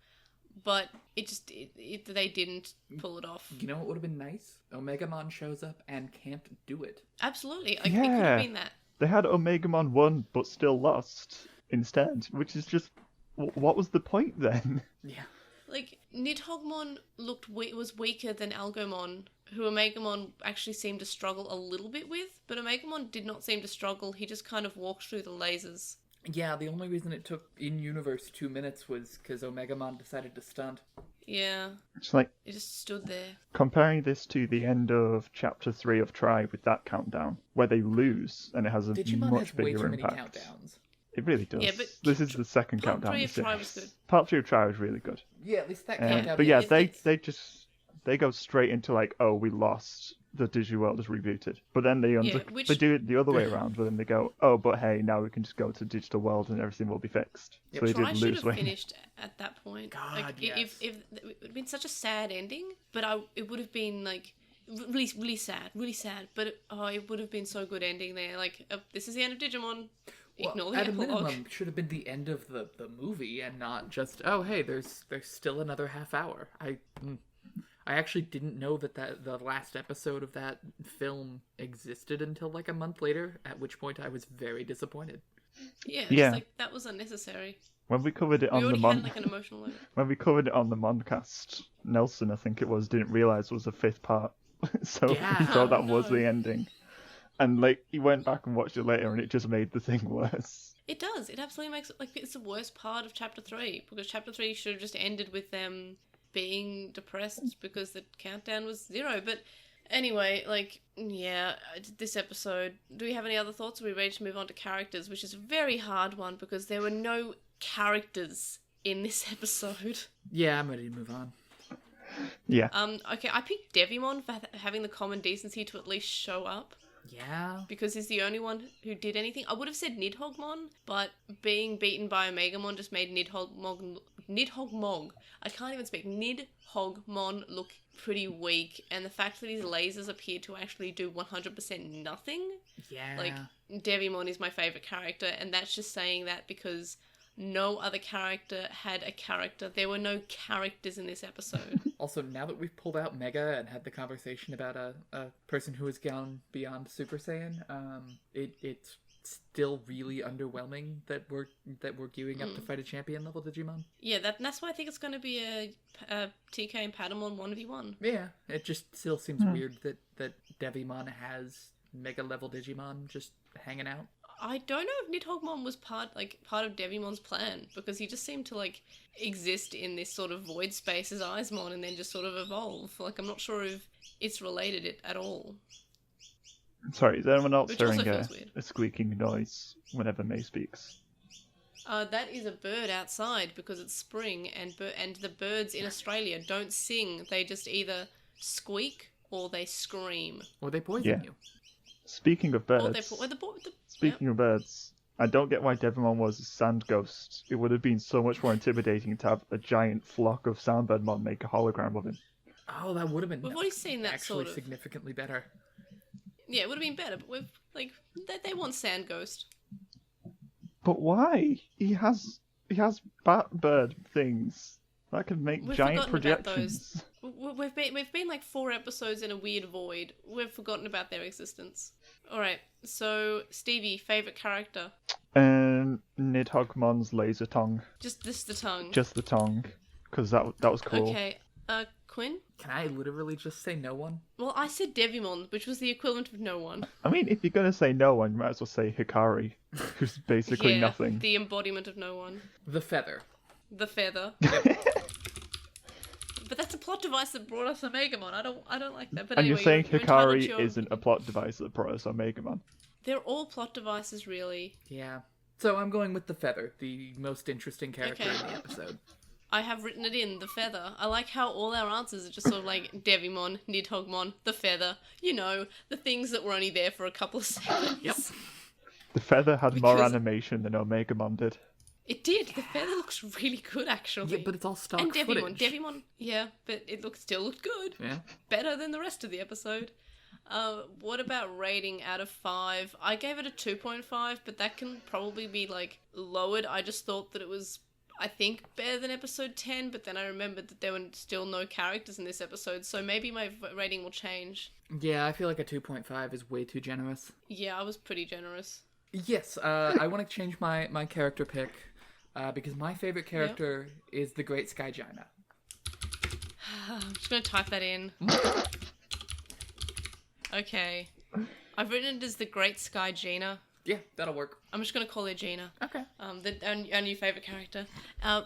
but they didn't pull it off. You know what would have been nice? Omegamon shows up and can't do it. Absolutely. Like, it could have been that. They had Omegamon won, but still lost instead, which is just... What was the point then? Yeah. Like, Nidhoggmon was weaker than Algomon, who Omegamon actually seemed to struggle a little bit with, but Omegamon did not seem to struggle. He just kind of walked through the lasers. Yeah, the only reason it took in-universe 2 minutes was because Omegamon decided to stunt. Yeah. It's like... It just stood there. Comparing this to the end of Chapter 3 of Tri with that countdown, where they lose, and it has a Digimon much has way bigger too impact. many countdowns. It really does. Yeah, but this is the second countdown. Part 3 of Tri was good. Part 3 of Tri was really good. Yeah, at least that countdown. But yeah, they go straight into like, oh, we lost. The Digiworld is rebooted. But then they do it the other way around. But then they go, oh, but hey, now we can just go to Digital World and everything will be fixed. Yep. So they Tri did should lose have weight. finished at that point. God, like, yes. if it would have been such a sad ending, but it would have been like really, really sad, But it would have been so good ending there. Like, this is the end of Digimon. Ignore the at a epilogue. minimum, should have been the end of the movie and not just, oh, hey, there's still another half hour. I actually didn't know that the last episode of that film existed until like a month later, at which point I was very disappointed. Yeah, just like, that was unnecessary. When we covered it on the had like an emotional moment. When we covered it on the Moncast, Nelson, I think it was, didn't realise it was a 5th part. So he thought that was the ending. And like he went back and watched it later, and it just made the thing worse. It does. It absolutely makes it like it's the worst part of Chapter 3, because Chapter 3 should have just ended with them being depressed because the countdown was 0. But anyway, like, yeah, this episode. Do we have any other thoughts? Are we ready to move on to characters, which is a very hard one because there were no characters in this episode. Yeah, I'm ready to move on. Yeah. Okay, I picked Devimon for having the common decency to at least show up. Yeah. Because he's the only one who did anything. I would have said Nidhoggmon, but being beaten by Omegamon just made Nidhoggmon. I can't even speak. Nidhoggmon look pretty weak, and the fact that his lasers appear to actually do 100% nothing. Yeah. Like, Devimon is my favourite character, and that's just saying that because no other character had a character. There were no characters in this episode. Also, now that we've pulled out Mega and had the conversation about a person who has gone beyond Super Saiyan, it's still really underwhelming that we're gearing up to fight a champion level Digimon. Yeah, that's why I think it's going to be a TK and Patamon 1v1. Yeah, it just still seems weird that Devimon has Mega level Digimon just hanging out. I don't know if Nidhoggmon was part of Devimon's plan, because he just seemed to like exist in this sort of void space as Eismon and then just sort of evolve. Like, I'm not sure if it's related at all. Sorry, is anyone else hearing a squeaking noise whenever May speaks? That is a bird outside because it's spring, and the birds in Australia don't sing. They just either squeak or they scream. Or they poison you. Speaking of birds, of birds, I don't get why Devimon was a sand ghost. It would have been so much more intimidating to have a giant flock of Soundbirdmon make a hologram of him. Oh, that would have been. We've already seen that actually sort of significantly better. Yeah, it would have been better, but they want Sand Ghost. But why? He has bat bird things that can make giant projections. We've been like 4 episodes in a weird void. We've forgotten about their existence. All right, so Stevie, favorite character? Nidhoggmon's laser tongue. Just the tongue. Just the tongue, because that was cool. Okay, Quinn? Can I literally just say no one? Well, I said Devimon, which was the equivalent of no one. I mean, if you're gonna say no one, you might as well say Hikari, who's basically nothing. The embodiment of no one. The feather. The feather. but that's a plot device that brought us Omegamon. I don't like that. But and anyway, you're saying you're entitled to Hikari isn't a plot device that brought us Omegamon? They're all plot devices, really. Yeah. So I'm going with the Feather, the most interesting character in the episode. I have written it in, the Feather. I like how all our answers are just sort of like Devimon, Nidhoggmon, the Feather. You know, the things that were only there for a couple of seconds. Yep. The Feather had more animation than Omegamon did. It did. The Feather looks really good, actually. Yeah, but it's all stock and Devimon. footage. Devimon, yeah, but it still looked good. Yeah. Better than the rest of the episode. What about rating out of 5? I gave it a 2.5, but that can probably be, like, lowered. I just thought that it was, I think, better than episode 10, but then I remembered that there were still no characters in this episode, so maybe my rating will change. Yeah, I feel like a 2.5 is way too generous. Yeah, I was pretty generous. Yes, I want to change my character pick, because my favorite character is the Great Sky Jaina. I'm just going to type that in. Okay. I've written it as the Great Sky Gina. Yeah, that'll work. I'm just going to call her Gina. Okay. Our new favourite character.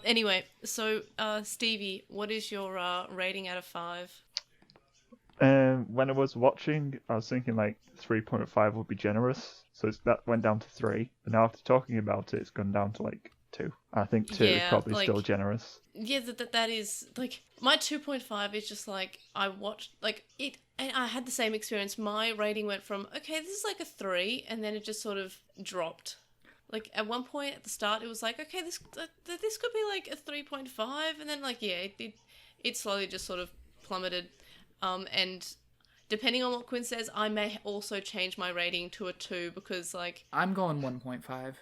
Anyway, so, Stevie, what is your rating out of 5? When I was watching, I was thinking like 3.5 would be generous, so that went down to 3. But now after talking about it, it's gone down to like 2. I think 2 is probably still generous. Yeah, that is, like, my 2.5 is just like, I watched, like, it, and I had the same experience. My rating went from, okay, this is like a 3, and then it just sort of dropped. Like, at one point at the start, it was like, okay, this could be like a 3.5, and then, like, yeah, it slowly just sort of plummeted. And depending on what Quinn says, I may also change my rating to a 2, because, like... I'm going 1.5.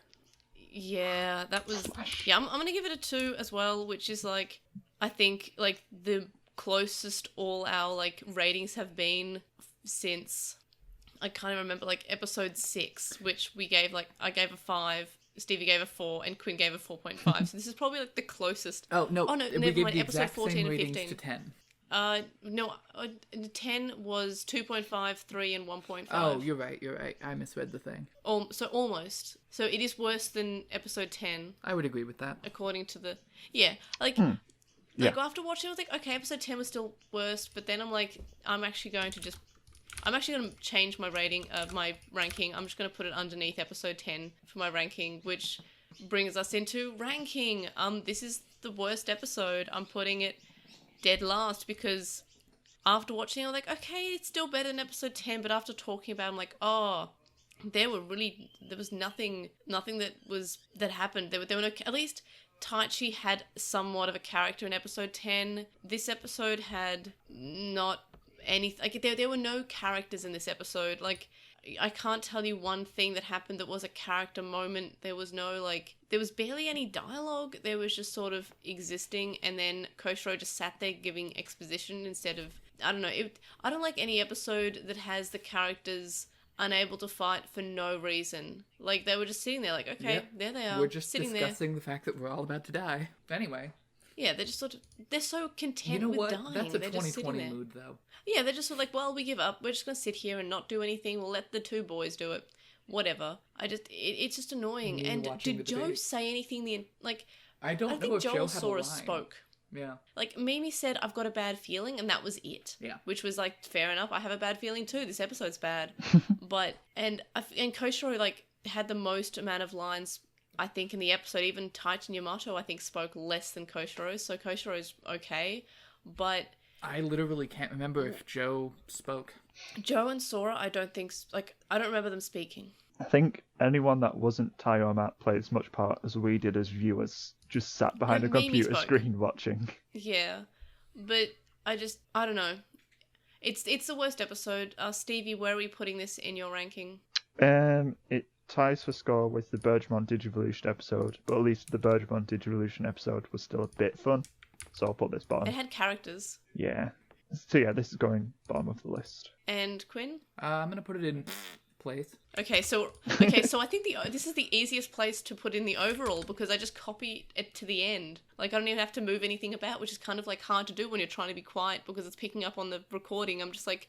Yeah, that was... Yeah, I'm going to give it a 2 as well, which is, like, I think, like, the closest all our, like, ratings have been since... I kind of remember, like, episode 6, which we gave, like, I gave a 5, Stevie gave a 4, and Quinn gave a 4.5. So this is probably, like, the closest... Oh, no, we gave never mind, the episode exact 14 same and ratings 15. to 10. No, 10 was 2.5, 3, and 1.5. Oh, you're right. I misread the thing. So almost. So it is worse than episode 10. I would agree with that. According to the... Yeah, like after watching it, I was like, okay, episode 10 was still worse, but then I'm like, I'm actually going to change my rating, my ranking. I'm just going to put it underneath episode 10 for my ranking, which brings us into ranking. This is the worst episode. I'm putting it dead last because after watching it, I'm like, okay, it's still better than episode 10, but after talking about it, I'm like, oh, there was nothing that happened. There were no, at least Taichi had somewhat of a character in episode 10. This episode had not anything, like, there were no characters in this episode. Like, I can't tell you one thing that happened that was a character moment. There was no, like, there was barely any dialogue. There was just sort of existing, and then Koshiro just sat there giving exposition instead of, I don't know. I don't like any episode that has the characters unable to fight for no reason. Like, they were just sitting there like, okay, there they are. We're just sitting discussing the fact that we're all about to die. Anyway. Yeah, they're just sort of, they're so content with what? dying. That's a they're 2020 mood, though. Yeah, they're just sort of like, well, we give up. We're just going to sit here and not do anything. We'll let the two boys do it. Whatever. It's just annoying. And did Joe say anything? I don't know think if Joe had a line. spoke. Yeah. Like, Mimi said, I've got a bad feeling, and that was it. Yeah. Which was, like, fair enough. I have a bad feeling, too. This episode's bad. And Koshiro, like, had the most amount of lines, I think, in the episode. Even Titan Yamato, I think, spoke less than Koshiro, so Koshiro's okay. But... I literally can't remember if Joe spoke. Joe and Sora, I don't remember them speaking. I think anyone that wasn't Tayo Matt played as much part as we did as viewers, just sat behind a computer screen watching. Yeah, but I don't know. It's the worst episode. Stevie, where are we putting this in your ranking? It ties for score with the Birdmon Digivolution episode, but at least the Birdmon Digivolution episode was still a bit fun, so I'll put this bottom. It had characters. Yeah. So yeah, this is going bottom of the list. And Quinn? I'm gonna put it in place. Okay, so I think this is the easiest place to put in the overall because I just copy it to the end. Like, I don't even have to move anything about, which is kind of like hard to do when you're trying to be quiet because it's picking up on the recording. I'm just like,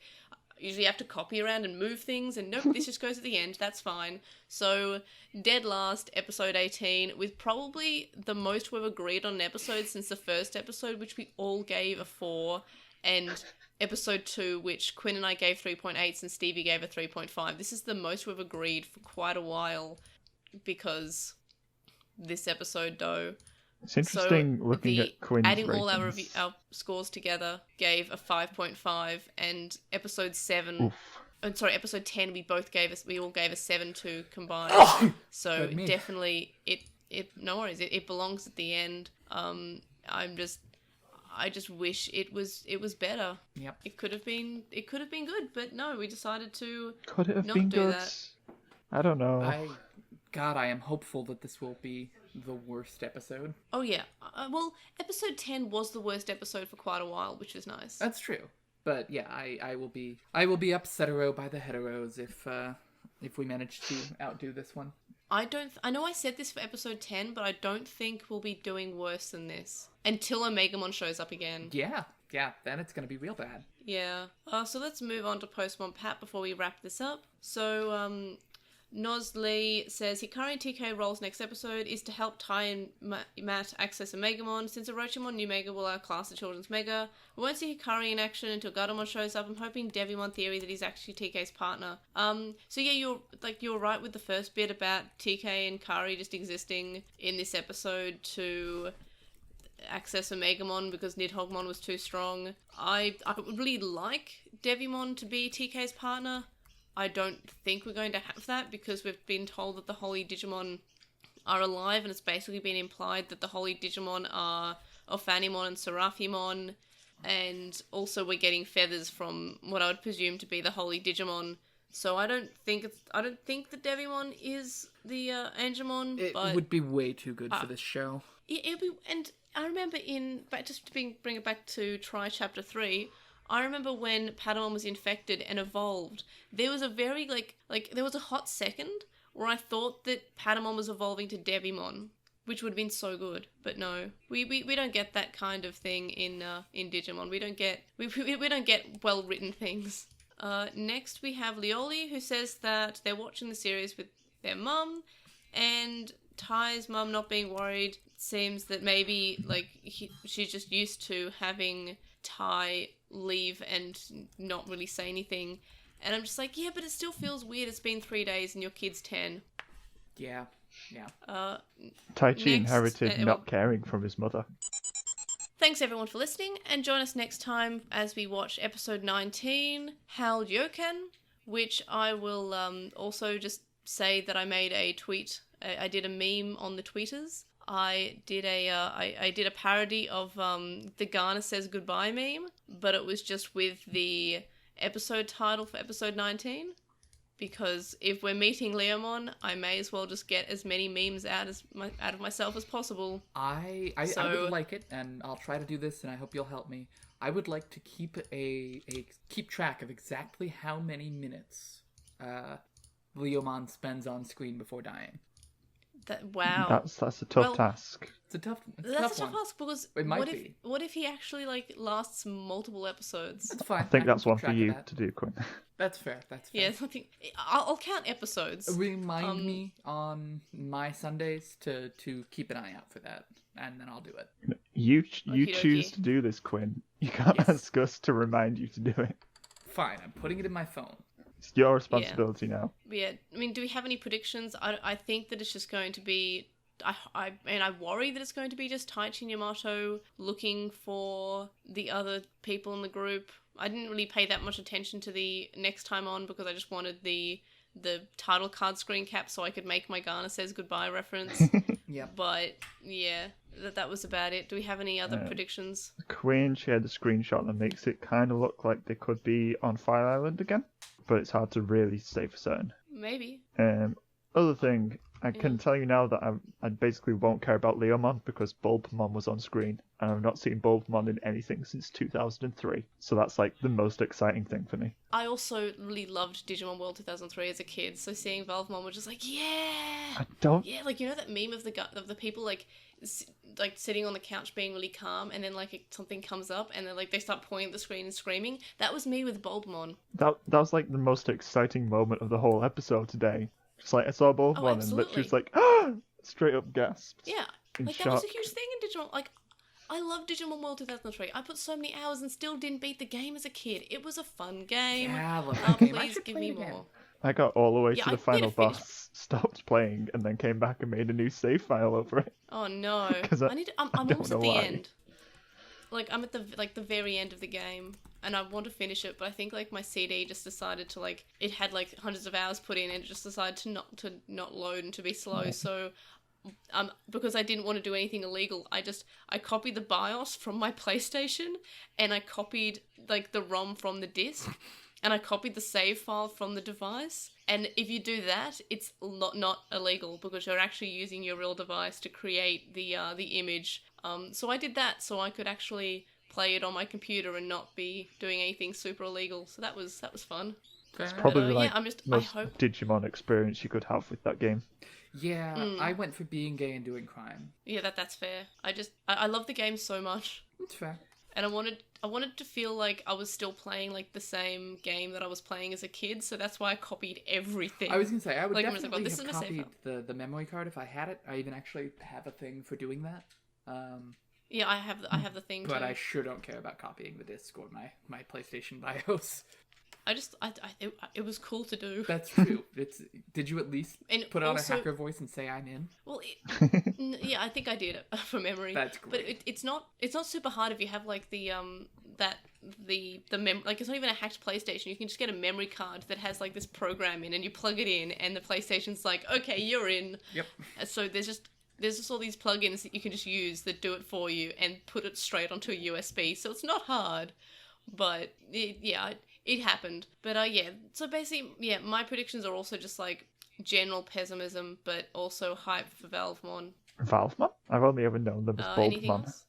usually have to copy around and move things, and nope, this just goes at the end. That's fine. So, dead last, episode 18, with probably the most we've agreed on an episode since the first episode, which we all gave a 4, and episode 2, which Quinn and I gave 3.8s and Stevie gave a 3.5. This is the most we've agreed for quite a while, because this episode, though... It's interesting looking at Quinn's adding ratings. all our scores together gave a 5.5, and episode 7... episode 10 we all gave a 7 combined. So definitely it no worries, it belongs at the end. I just wish it was better. Yep. It could have been good, but no, we decided to Could it have not been do good? that. I don't know. I am hopeful that this will be the worst episode. Oh yeah. Well, episode 10 was the worst episode for quite a while, which was nice. That's true. But yeah, I will be upsetero by the heteros if we manage to outdo this one. I know I said this for episode 10, but I don't think we'll be doing worse than this until Omegamon shows up again. Yeah, then it's gonna be real bad. Yeah. So let's move on to Postmon Pat before we wrap this up. So Nozlee says Hikari and TK roles next episode is to help Tai and Matt access a Megamon. Since Orochimon new Mega will outclass the children's Mega, we won't see Hikari in action until Gatomon shows up. I'm hoping Devimon theory that he's actually TK's partner. So yeah, you're right with the first bit about TK and Kari just existing in this episode to access a Megamon because Nidhoggmon was too strong. I would really like Devimon to be TK's partner. I don't think we're going to have that because we've been told that the Holy Digimon are alive, and it's basically been implied that the Holy Digimon are Ophanimon and Seraphimon, and also we're getting feathers from what I would presume to be the Holy Digimon. So I don't think that Devimon is the Angemon. It would be way too good for this show. It'll be, and I remember bring it back to Try Chapter 3. I remember when Patamon was infected and evolved, there was a very, there was a hot second where I thought that Patamon was evolving to Devimon, which would have been so good. But no, we don't get that kind of thing in Digimon. We don't get well-written things. Next we have Lioli, who says that they're watching the series with their mum, and Ty's mum not being worried. Seems that maybe, she's just used to having Ty leave and not really say anything, and I'm just like, yeah, but it still feels weird. It's been 3 days and your kid's 10. Yeah. Taichi inherited not caring from his mother. Thanks everyone for listening, and join us next time as we watch episode 19, Hal Yoken, which I will also just say that I made a tweet. I did a meme on the tweeters. I did a parody of the Garner Says Goodbye meme, but it was just with the episode title for episode 19, because if we're meeting Leomon, I may as well just get as many memes out of myself as possible. I would like it, and I'll try to do this, and I hope you'll help me. I would like to keep keep track of exactly how many minutes Leomon spends on screen before dying. Wow. That's a tough task. It's a tough task because it might what if he actually lasts multiple episodes? That's fine. I think that's one for you to do, Quinn. That's fair. Yeah, I think I'll count episodes. Remind me on my Sundays to keep an eye out for that, and then I'll do it. You choose to do this, Quinn. You can't ask us to remind you to do it. Fine, I'm putting it in my phone. It's your responsibility now. Yeah, I mean, do we have any predictions? I think that it's just going to be... I worry that it's going to be just Taichi and Yamato looking for the other people in the group. I didn't really pay that much attention to the next time on because I just wanted the title card screen cap so I could make my Garner Says Goodbye reference. Yeah. But, yeah, that was about it. Do we have any other predictions? Quinn shared a screenshot that makes it kind of look like they could be on Fire Island again, but it's hard to really say for certain. Maybe. Other thing, I can tell you now that I basically won't care about Leomon because Bulbamon was on screen, and I've not seen Bulbamon in anything since 2003. So that's like the most exciting thing for me. I also really loved Digimon World 2003 as a kid, so seeing Valvemon was just like, yeah! I don't... Yeah, like, you know that meme of the people, like sitting on the couch being really calm, and then, like, something comes up, and then, like, they start pointing at the screen and screaming? That was me with Bulbamon. That was, like, the most exciting moment of the whole episode today. Just like, I saw Bulbamon and literally was like, ah! Straight up gasped. Yeah, like, shock. That was a huge thing in Digimon. Like, I love Digimon World 2003. I put so many hours and still didn't beat the game as a kid. It was a fun game. Yeah, I love that game. Please give me more. I got all the way to the I final need to finish. boss, stopped playing, and then came back and made a new save file over it. Oh no! I'm I don't almost know at the why. end. Like I'm at the very end of the game, and I want to finish it, but I think like my CD just decided to like it had like hundreds of hours put in, and it just decided to not load and to be slow. So, because I didn't want to do anything illegal, I copied the BIOS from my PlayStation, and I copied like the ROM from the disc. And I copied the save file from the device. And if you do that, it's not illegal because you're actually using your real device to create the image. So I did that so I could actually play it on my computer and not be doing anything super illegal. So that was fun. It's probably most Digimon experience you could have with that game. Yeah, I went for being gay and doing crime. Yeah, that's fair. I love the game so much. That's fair. And I wanted to feel like I was still playing like the same game that I was playing as a kid, so that's why I copied everything. I was gonna say I would like, definitely this have is my save copied the memory card if I had it. I even actually have a thing for doing that. Yeah, I have the thing. But too. I sure don't care about copying the disc or my PlayStation BIOS. It was cool to do. That's true. Did you at least and put on also, a hacker voice and say I'm in? Well, yeah, I think I did it from memory. That's great. But it's not super hard if you have like the like it's not even a hacked PlayStation. You can just get a memory card that has like this program in, and you plug it in, and the PlayStation's like, okay, you're in. Yep. So there's just all these plugins that you can just use that do it for you and put it straight onto a USB. So it's not hard, but it happened. But yeah, so basically, yeah, my predictions are also just like general pessimism, but also hype for Valvemon. Valvemon? I've only ever known them as Anything Bulbamon. else?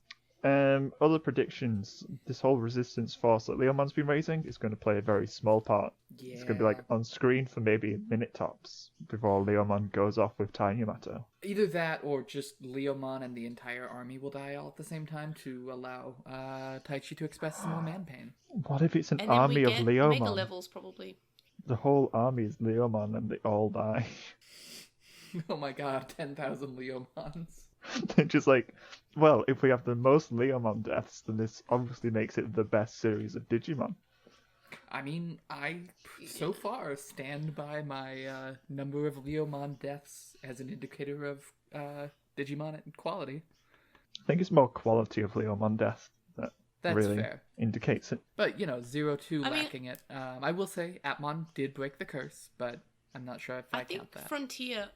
Other predictions. This whole resistance force that Leomon's been raising is going to play a very small part. Yeah. It's going to be like on screen for maybe a minute tops before Leomon goes off with Tiny Yamato. Either that or just Leomon and the entire army will die all at the same time to allow Taichi to express some more man pain. What if it's an And then army of we get Leomon? mega levels probably. The whole army is Leomon and they all die. Oh my god, 10,000 Leomons. They're just like, well, if we have the most Leomon deaths, then this obviously makes it the best series of Digimon. I mean, I so far stand by my number of Leomon deaths as an indicator of Digimon quality. I think it's more quality of Leomon death That's really fair. indicates it. But, 0-2 lacking it. I will say Atmon did break the curse, but I'm not sure if I count that. Frontier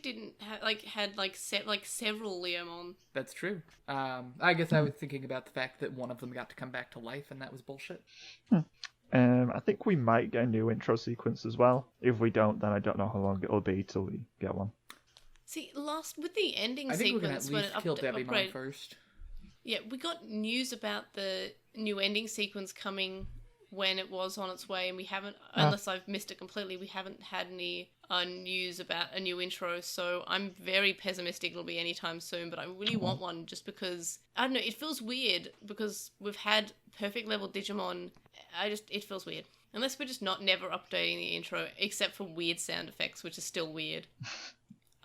didn't had several Leomon. That's true. I guess I was thinking about the fact that one of them got to come back to life, and that was bullshit. I think we might get a new intro sequence as well. If we don't, then I don't know how long it'll be till we get one. See, with the ending I think we're sequence, going to at least kill Devimon first. Yeah, we got news about the new ending sequence coming when it was on its way, and we haven't, unless I've missed it completely, we haven't had any news about a new intro, so I'm very pessimistic it'll be anytime soon, but I really want one just because, I don't know, it feels weird because we've had perfect level Digimon, it feels weird. Unless we're just never updating the intro, except for weird sound effects, which is still weird.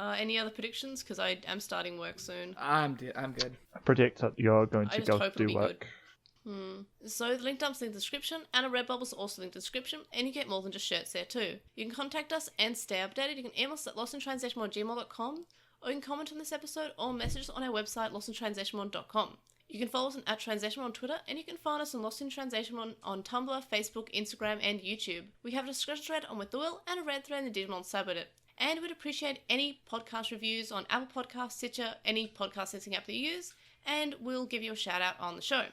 Any other predictions? Because I am starting work soon. I'm good. I predict that you're going to go do work. Good. So the link dump's linked in the description, and a Redbubble's also linked in the description, and you get more than just shirts there too. You can contact us and stay updated. You can email us at LostinTranslationmon@gmail.com, or you can comment on this episode or message us on our website, LostinTranslationmon.com. You can follow us at Translationmon on Twitter, and you can find us on Lost in Translationmon on Tumblr, Facebook, Instagram, and YouTube. We have a discussion thread on With the Will and a red thread in the Digimon subreddit. And we'd appreciate any podcast reviews on Apple Podcasts, Stitcher, any podcast listening app that you use, and we'll give you a shout out on the show.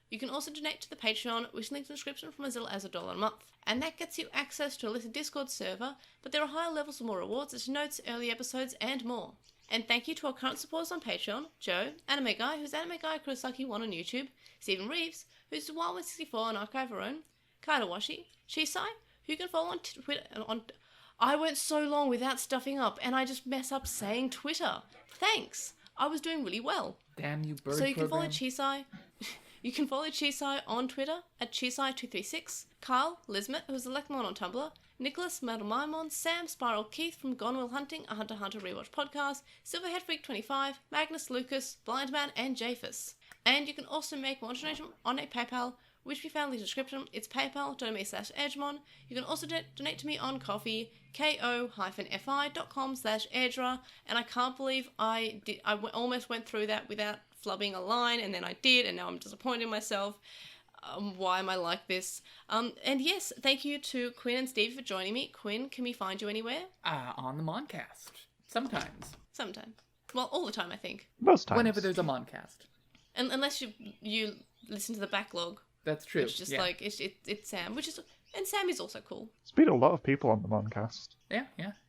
You can also donate to the Patreon, which links in the description from as little as $1 a month. And that gets you access to a listed Discord server, but there are higher levels with more rewards, such as notes, early episodes, and more. And thank you to our current supporters on Patreon, Joe, Anime Guy, who's Anime Guy Kurosaki1 on YouTube, Stephen Reeves, who's Wild164 on Archive Our Own, Kaidawashi, Shisai, who you can follow on Twitter. I went so long without stuffing up, and I just mess up saying Twitter. Thanks. I was doing really well. Damn you, bird. So you can follow Chisai. You can follow Chisai on Twitter at Chisai236, Carl Lismet, who's a Lekmon on Tumblr, Nicholas Madelmaimon, Sam Spiral Keith from Gone Will Hunting, a Hunter x Hunter rewatch podcast, Silverhead Freak 25, Magnus Lucas, Blindman, and Japhus. And you can also make one donation on a PayPal, which we found in the description. It's paypal.me/edgemon. You can also donate to me on Ko-fi, ko-fi.com/airdra, and I can't believe I almost went through that without flubbing a line, and then I did, and now I'm disappointed in myself. Why am I like this? And yes, thank you to Quinn and Stevie for joining me. Quinn, can we find you anywhere? On the Moncast. Sometimes. Well, all the time, I think. Most times. Whenever there's a Moncast. And unless you listen to the backlog. That's true. It's just like it's Sam, and Sam is also cool. There's been a lot of people on the Moncast. Yeah.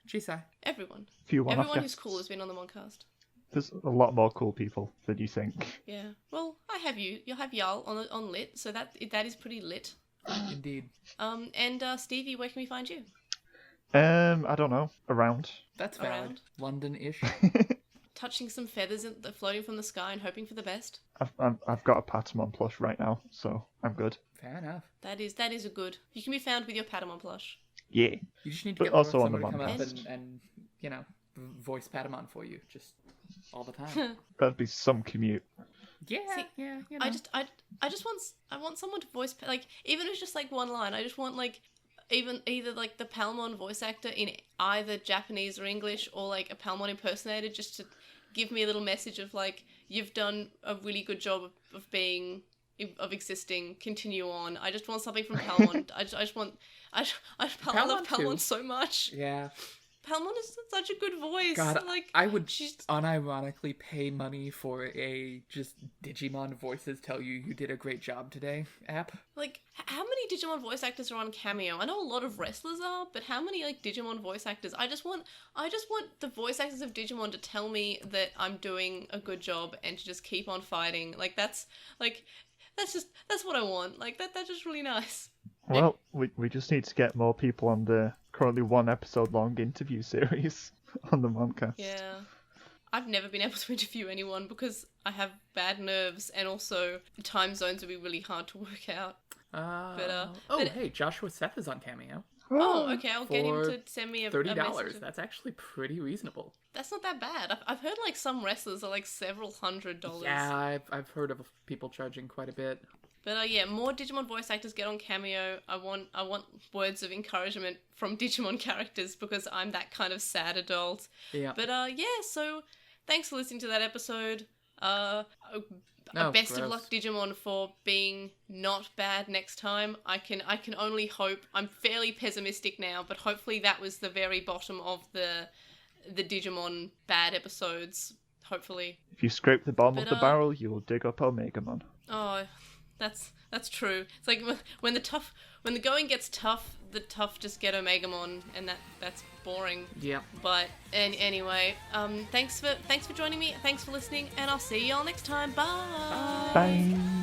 Chisai. Everyone. Everyone who's cool has been on the Moncast. There's a lot more cool people than you think. Yeah. Well, I have you. You'll have Jarl on lit, so that is pretty lit. Indeed. And Stevie, where can we find you? I don't know. Around. That's valid. London-ish. Touching some feathers floating from the sky and hoping for the best. I've got a Patamon plush right now, so I'm good. Fair enough. That is a good. You can be found with your Patamon plush. Yeah. You just need to get also someone on to the come up Moncast. and voice Patamon for you, just all the time. That'd be some commute. Yeah, See, yeah. I just want someone to voice, like, even if it's just like one line. I just want like either like the Palmon voice actor in either Japanese or English, or like a Palmon impersonator, just to give me a little message of like, you've done a really good job of existing. Continue on. I just want something from Palmon. I love Palmon so much. Yeah. Palmon is such a good voice. God, like, I would unironically pay money for a just Digimon voices tell you did a great job today app. Like, how many Digimon voice actors are on Cameo? I know a lot of wrestlers are, but how many like Digimon voice actors? I just want the voice actors of Digimon to tell me that I'm doing a good job and to just keep on fighting. Like, that's what I want. Like, that's just really nice. Well, we just need to get more people on the currently 1 episode long interview series on the Moncast. Yeah. I've never been able to interview anyone because I have bad nerves, and also time zones would be really hard to work out. Hey, Joshua Seth is on Cameo. Oh, okay, I'll get him to send me a $30. message. That's actually pretty reasonable. That's not that bad. I've heard like some wrestlers are like several $100s. Yeah, I've heard of people charging quite a bit. But yeah, more Digimon voice actors get on Cameo. I want words of encouragement from Digimon characters because I'm that kind of sad adult. Yeah. But yeah, so thanks for listening to that episode. Best of luck, Digimon, for being not bad next time. I can only hope. I'm fairly pessimistic now, but hopefully that was the very bottom of the Digimon bad episodes. Hopefully. If you scrape the bottom of the barrel, you will dig up Omegamon. Oh, that's true. It's like when the going gets tough, the tough just get Omegamon, and that's boring. Yeah. But anyway, thanks for joining me. Thanks for listening, and I'll see y'all next time. Bye. Bye.